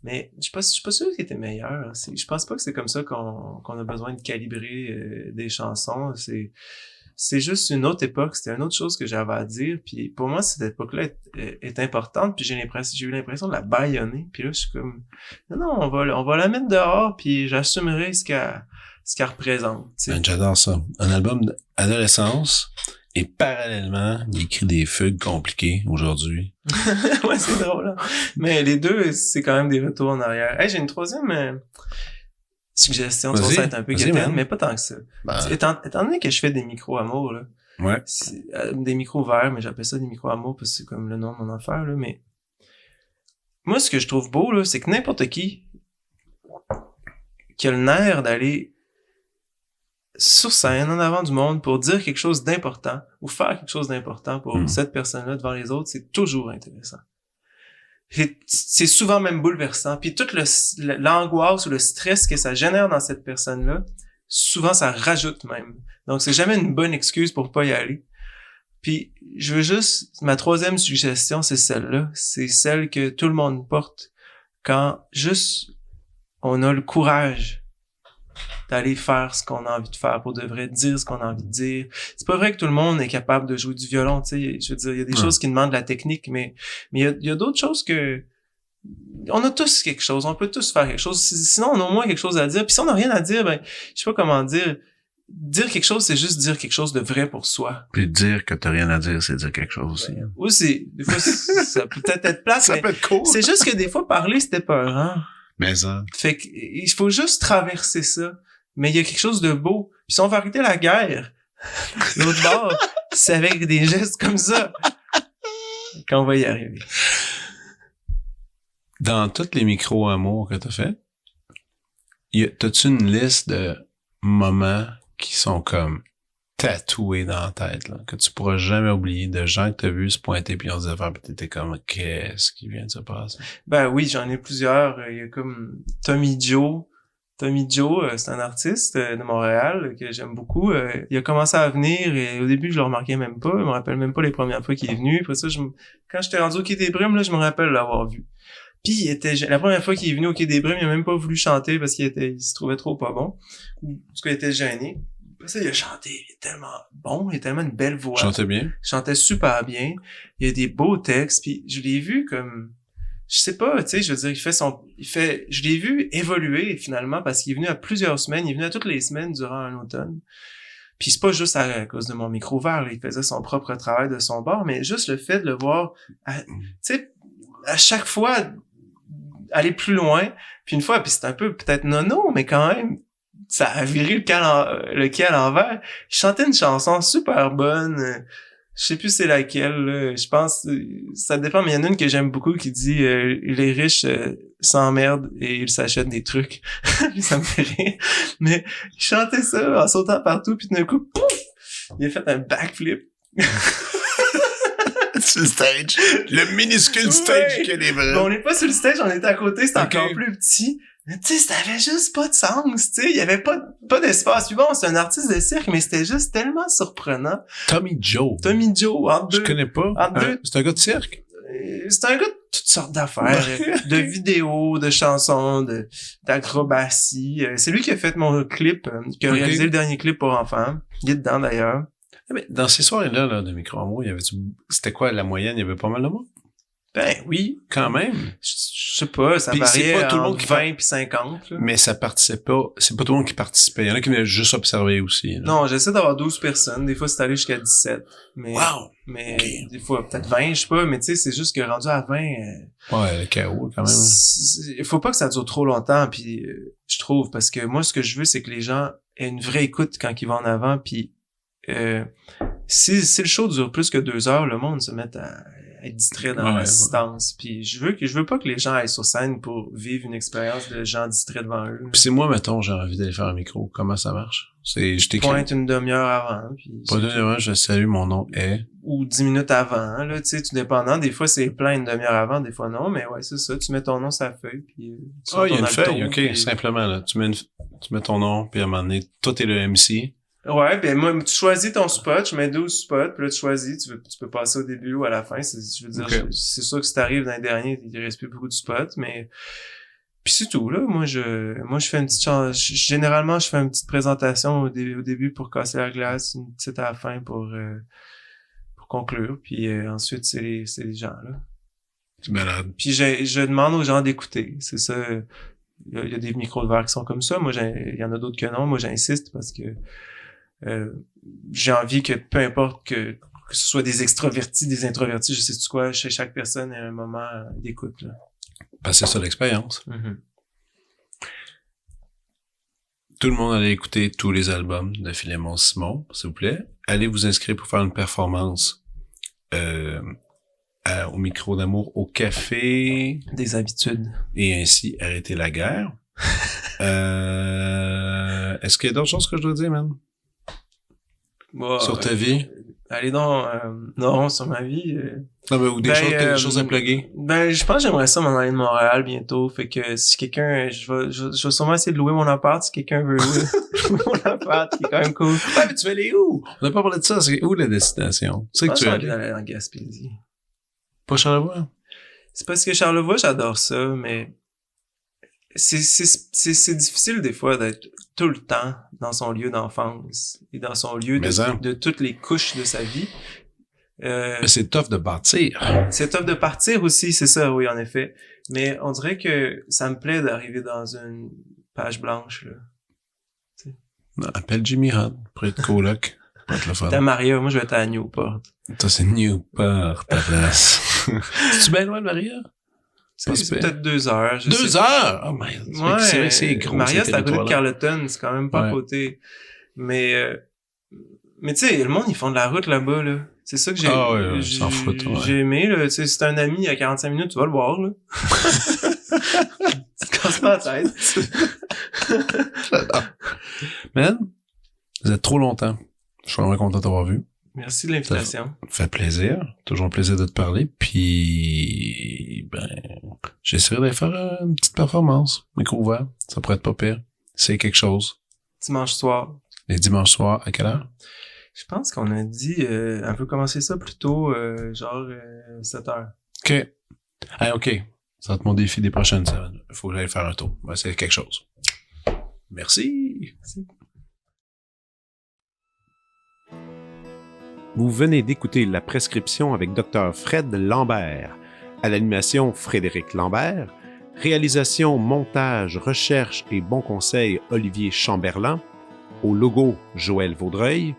Mais je suis pas sûr qu'elles étaient meilleures. Je pense pas que c'est comme ça qu'on a besoin de calibrer des chansons. C'est juste une autre époque. C'était une autre chose que j'avais à dire. Puis pour moi, cette époque-là est importante. Puis j'ai eu l'impression de la bâillonner. Puis là, je suis comme, non, on va la mettre dehors. Puis j'assumerai ce qu'elle représente. Ben, j'adore ça. Un album d'adolescence et parallèlement, il écrit des fugues compliquées aujourd'hui. Ouais, c'est drôle. Hein? Mais les deux, c'est quand même des retours en arrière. Hey, j'ai une troisième suggestion. Ça va être un peu guettaine, mais pas tant que ça. Ben... Étant donné que je fais des micro-amours, là. Ouais. Des micros verts, mais j'appelle ça des micro-amours parce que c'est comme le nom de mon affaire, là. Mais moi, ce que je trouve beau, là, c'est que n'importe qui a le nerf d'aller sur scène, en avant du monde, pour dire quelque chose d'important, ou faire quelque chose d'important pour cette personne-là devant les autres, c'est toujours intéressant. C'est souvent même bouleversant. Puis toute l'angoisse ou le stress que ça génère dans cette personne-là, souvent ça rajoute même. Donc c'est jamais une bonne excuse pour pas y aller. Puis je veux juste, ma troisième suggestion, c'est celle-là. C'est celle que tout le monde porte quand juste on a le courage d'aller faire ce qu'on a envie de faire, pour de vrai, dire ce qu'on a envie de dire. C'est pas vrai que tout le monde est capable de jouer du violon, tu sais. Je veux dire, il y a des choses qui demandent de la technique, mais il y a d'autres choses que... On a tous quelque chose, on peut tous faire quelque chose. Sinon, on a au moins quelque chose à dire. Puis si on n'a rien à dire, ben, je sais pas comment dire. Dire quelque chose, c'est juste dire quelque chose de vrai pour soi. Puis dire que t'as rien à dire, c'est dire quelque chose aussi. Aussi, des fois, ça peut peut-être être plate, ça mais peut être cool. C'est juste que des fois, parler, c'était peur, hein. Mais ça... Fait que, il faut juste traverser ça. Mais il y a quelque chose de beau. Puis si on veut arrêter la guerre, l'autre bord, c'est avec des gestes comme ça qu'on va y arriver. Dans tous les micro-amours que t'as fait, t'as-tu une liste de moments qui sont comme tatoué dans la tête, là, que tu pourras jamais oublier, de gens que t'as vu se pointer puis on se disait, pis t'étais comme, qu'est-ce qui vient de se passer? Ben oui, j'en ai plusieurs. Il y a comme Tommy Joe. Tommy Joe, c'est un artiste de Montréal que j'aime beaucoup. Il a commencé à venir et au début, je le remarquais même pas. Je me rappelle même pas les premières fois qu'il est venu. Après ça, quand j'étais rendu au Quai des Brumes, là, je me rappelle l'avoir vu. Puis la première fois qu'il est venu au Quai des Brumes, il a même pas voulu chanter parce il se trouvait trop pas bon. Ou en tout cas, il était gêné. Après ça, il a chanté. Il est tellement bon, il a tellement une belle voix. Chantais bien? Il chantait super bien. Il a des beaux textes. Puis je l'ai vu comme... Je sais pas, tu sais, je veux dire, je l'ai vu évoluer finalement parce qu'il est venu à plusieurs semaines, il est venu à toutes les semaines durant un automne. Puis c'est pas juste à cause de mon micro vert, il faisait son propre travail de son bord, mais juste le fait de le voir, tu sais, à chaque fois aller plus loin, puis une fois, puis c'est un peu peut-être nono, mais quand même, ça a viré le quai à l'envers. Il chantait une chanson super bonne. Je sais plus c'est laquelle, là. Je pense, ça dépend, mais il y en a une que j'aime beaucoup qui dit les riches s'emmerdent et ils s'achètent des trucs. Ça me fait rire. Mais il chantait ça en sautant partout, puis d'un coup, pouf, il a fait un backflip. Sur le stage. Le minuscule stage qu'il est vrai. On n'est pas sur le stage, on était à côté, c'était Okay. encore plus petit. Mais tu sais, ça avait juste pas de sens, tu sais. Il y avait pas d'espace. Puis bon, c'est un artiste de cirque, mais c'était juste tellement surprenant. Tommy Joe. Tommy Joe, entre Je deux. connais pas. Entre deux. C'est un gars de cirque? C'est un gars de toutes sortes d'affaires, de vidéos, de chansons, d'acrobatie. C'est lui qui a fait mon clip, qui a Okay. réalisé le dernier clip pour enfants. Il est dedans d'ailleurs. Mais dans ces soirées-là, là, de micro-amour, c'était quoi la moyenne? Il y avait pas mal de monde? Ben oui, Quand même. je sais pas, ça Puis c'est variait pas tout le monde entre qui 20 puis 50. Là. Mais ça participait pas. C'est pas tout le monde qui participait. Il y en a qui venaient juste observer aussi. Là. Non, j'essaie d'avoir 12 personnes. Des fois, c'est allé jusqu'à 17. Mais, Wow! mais Ok. des fois, peut-être 20, je sais pas. Mais tu sais, c'est juste que rendu à 20... Ouais, le chaos, quand même. Il faut pas que ça dure trop longtemps, puis je trouve, parce que moi, ce que je veux, c'est que les gens aient une vraie écoute quand ils vont en avant, puis si le show dure plus que 2 heures, le monde se met à être distrait dans l'assistance. Puis je veux pas que les gens aillent sur scène pour vivre une expérience de gens distraits devant eux. Puis c'est moi, mettons, j'ai envie d'aller faire un micro. Comment ça marche? Je t'écris. Pointe une demi-heure avant. Puis Pas de demi-heure, je salue, mon nom est... Ou 10 minutes avant, là, tu sais, tout dépendant. Des fois, c'est plein une demi-heure avant, des fois non, mais ouais, c'est ça. Tu mets ton nom sur la feuille, puis tu Ah, il y a une retournes dans le feuille, tour, ok, puis- simplement, là. Tu mets ton nom, puis à un moment donné, toi, t'es le MC. Ouais, ben moi, tu choisis ton spot, je mets 12 spots, puis là, tu choisis, tu peux passer au début ou à la fin. Je veux dire, Ok. c'est sûr que si t'arrives dans les derniers, il reste plus beaucoup de spots, mais... Puis c'est tout, là. Moi, je fais une petite généralement, je fais une petite présentation au début pour casser la glace, une petite à la fin pour conclure, puis ensuite, c'est les gens, là. Tu malade. Puis je demande aux gens d'écouter, c'est ça. Il y a des micros de verre qui sont comme ça. Moi, il y en a d'autres que non. Moi, j'insiste parce que j'ai envie que peu importe que ce soit des extrovertis, des introvertis, je sais quoi, chez chaque personne ait un moment d'écoute, là. Parce que c'est ça l'expérience. Mm-hmm. Tout le monde allait écouter tous les albums de Philémon Simon, s'il vous plaît. Allez vous inscrire pour faire une performance au micro d'amour au café Des habitudes. et ainsi arrêter la guerre. Est-ce qu'il y a d'autres choses que je dois dire, man? Bon, Sur ta vie? Allez donc, non, sur ma vie. Non, mais, ou des choses à plugger? Ben, je pense que j'aimerais ça m'en aller de Montréal bientôt. Fait que si quelqu'un, je vais sûrement essayer de louer mon appart si quelqu'un veut louer mon appart, qui est quand même cool. Ouais, mais tu vas aller où? On n'a pas parlé de ça. C'est où la destination? Tu sais que tu vas aller? aller en Gaspésie. Pas Charlevoix? C'est parce que Charlevoix, j'adore ça, mais c'est difficile des fois d'être tout le temps dans son lieu d'enfance et dans son lieu de toutes les couches de sa vie. Mais c'est tough de bâtir. C'est top de partir aussi, c'est ça, oui, en effet. Mais on dirait que ça me plaît d'arriver dans une page blanche, là. Non, appelle Jimmy Hunt pour être coloc. Pour être le fun. T'es à Maria, moi je vais être à Newport. Toi, c'est Newport, ta place. C'est-tu bien loin de Maria? C'est peut-être 2 heures. 2 heures? Oh my God. Ouais, c'est vrai que c'est gros. Maria, ces c'est à côté de territoires-là. Carleton, c'est quand même pas à Ouais. côté. Mais tu sais, le monde, ils font de la route là-bas, là. C'est ça que j'ai Ah ouais, s'en foutent, ouais. j'ai aimé, là. Tu sais, si t'as un ami à 45 minutes, tu vas le voir, là. Tu te casses pas la tête. Man, vous êtes trop longtemps. Je suis vraiment content de t'avoir vu. Merci de l'invitation. Ça fait plaisir. Toujours un plaisir de te parler. Puis, j'essaierai de faire une petite performance. Micro ouvert. Ça pourrait être pas pire. C'est quelque chose. Dimanche soir. Les dimanches soirs, à quelle heure? Je pense qu'on a dit, on peut commencer ça plus tôt, 7 heures. OK. Hey, OK. Ça va être mon défi des prochaines semaines. Il faut que j'aille faire un tour. On va essayer quelque chose. Merci. Vous venez d'écouter La Prescription avec Dr. Fred Lambert. À l'animation, Frédéric Lambert. Réalisation, montage, recherche et bons conseils, Olivier Chamberlain. Au logo, Joël Vaudreuil.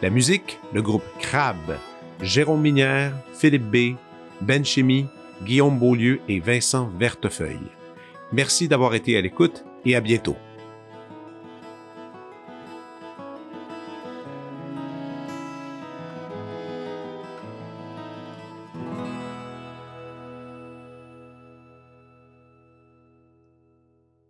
La musique, le groupe Crabe. Jérôme Minière, Philippe B., Ben Chimie, Guillaume Beaulieu et Vincent Vertefeuille. Merci d'avoir été à l'écoute et à bientôt.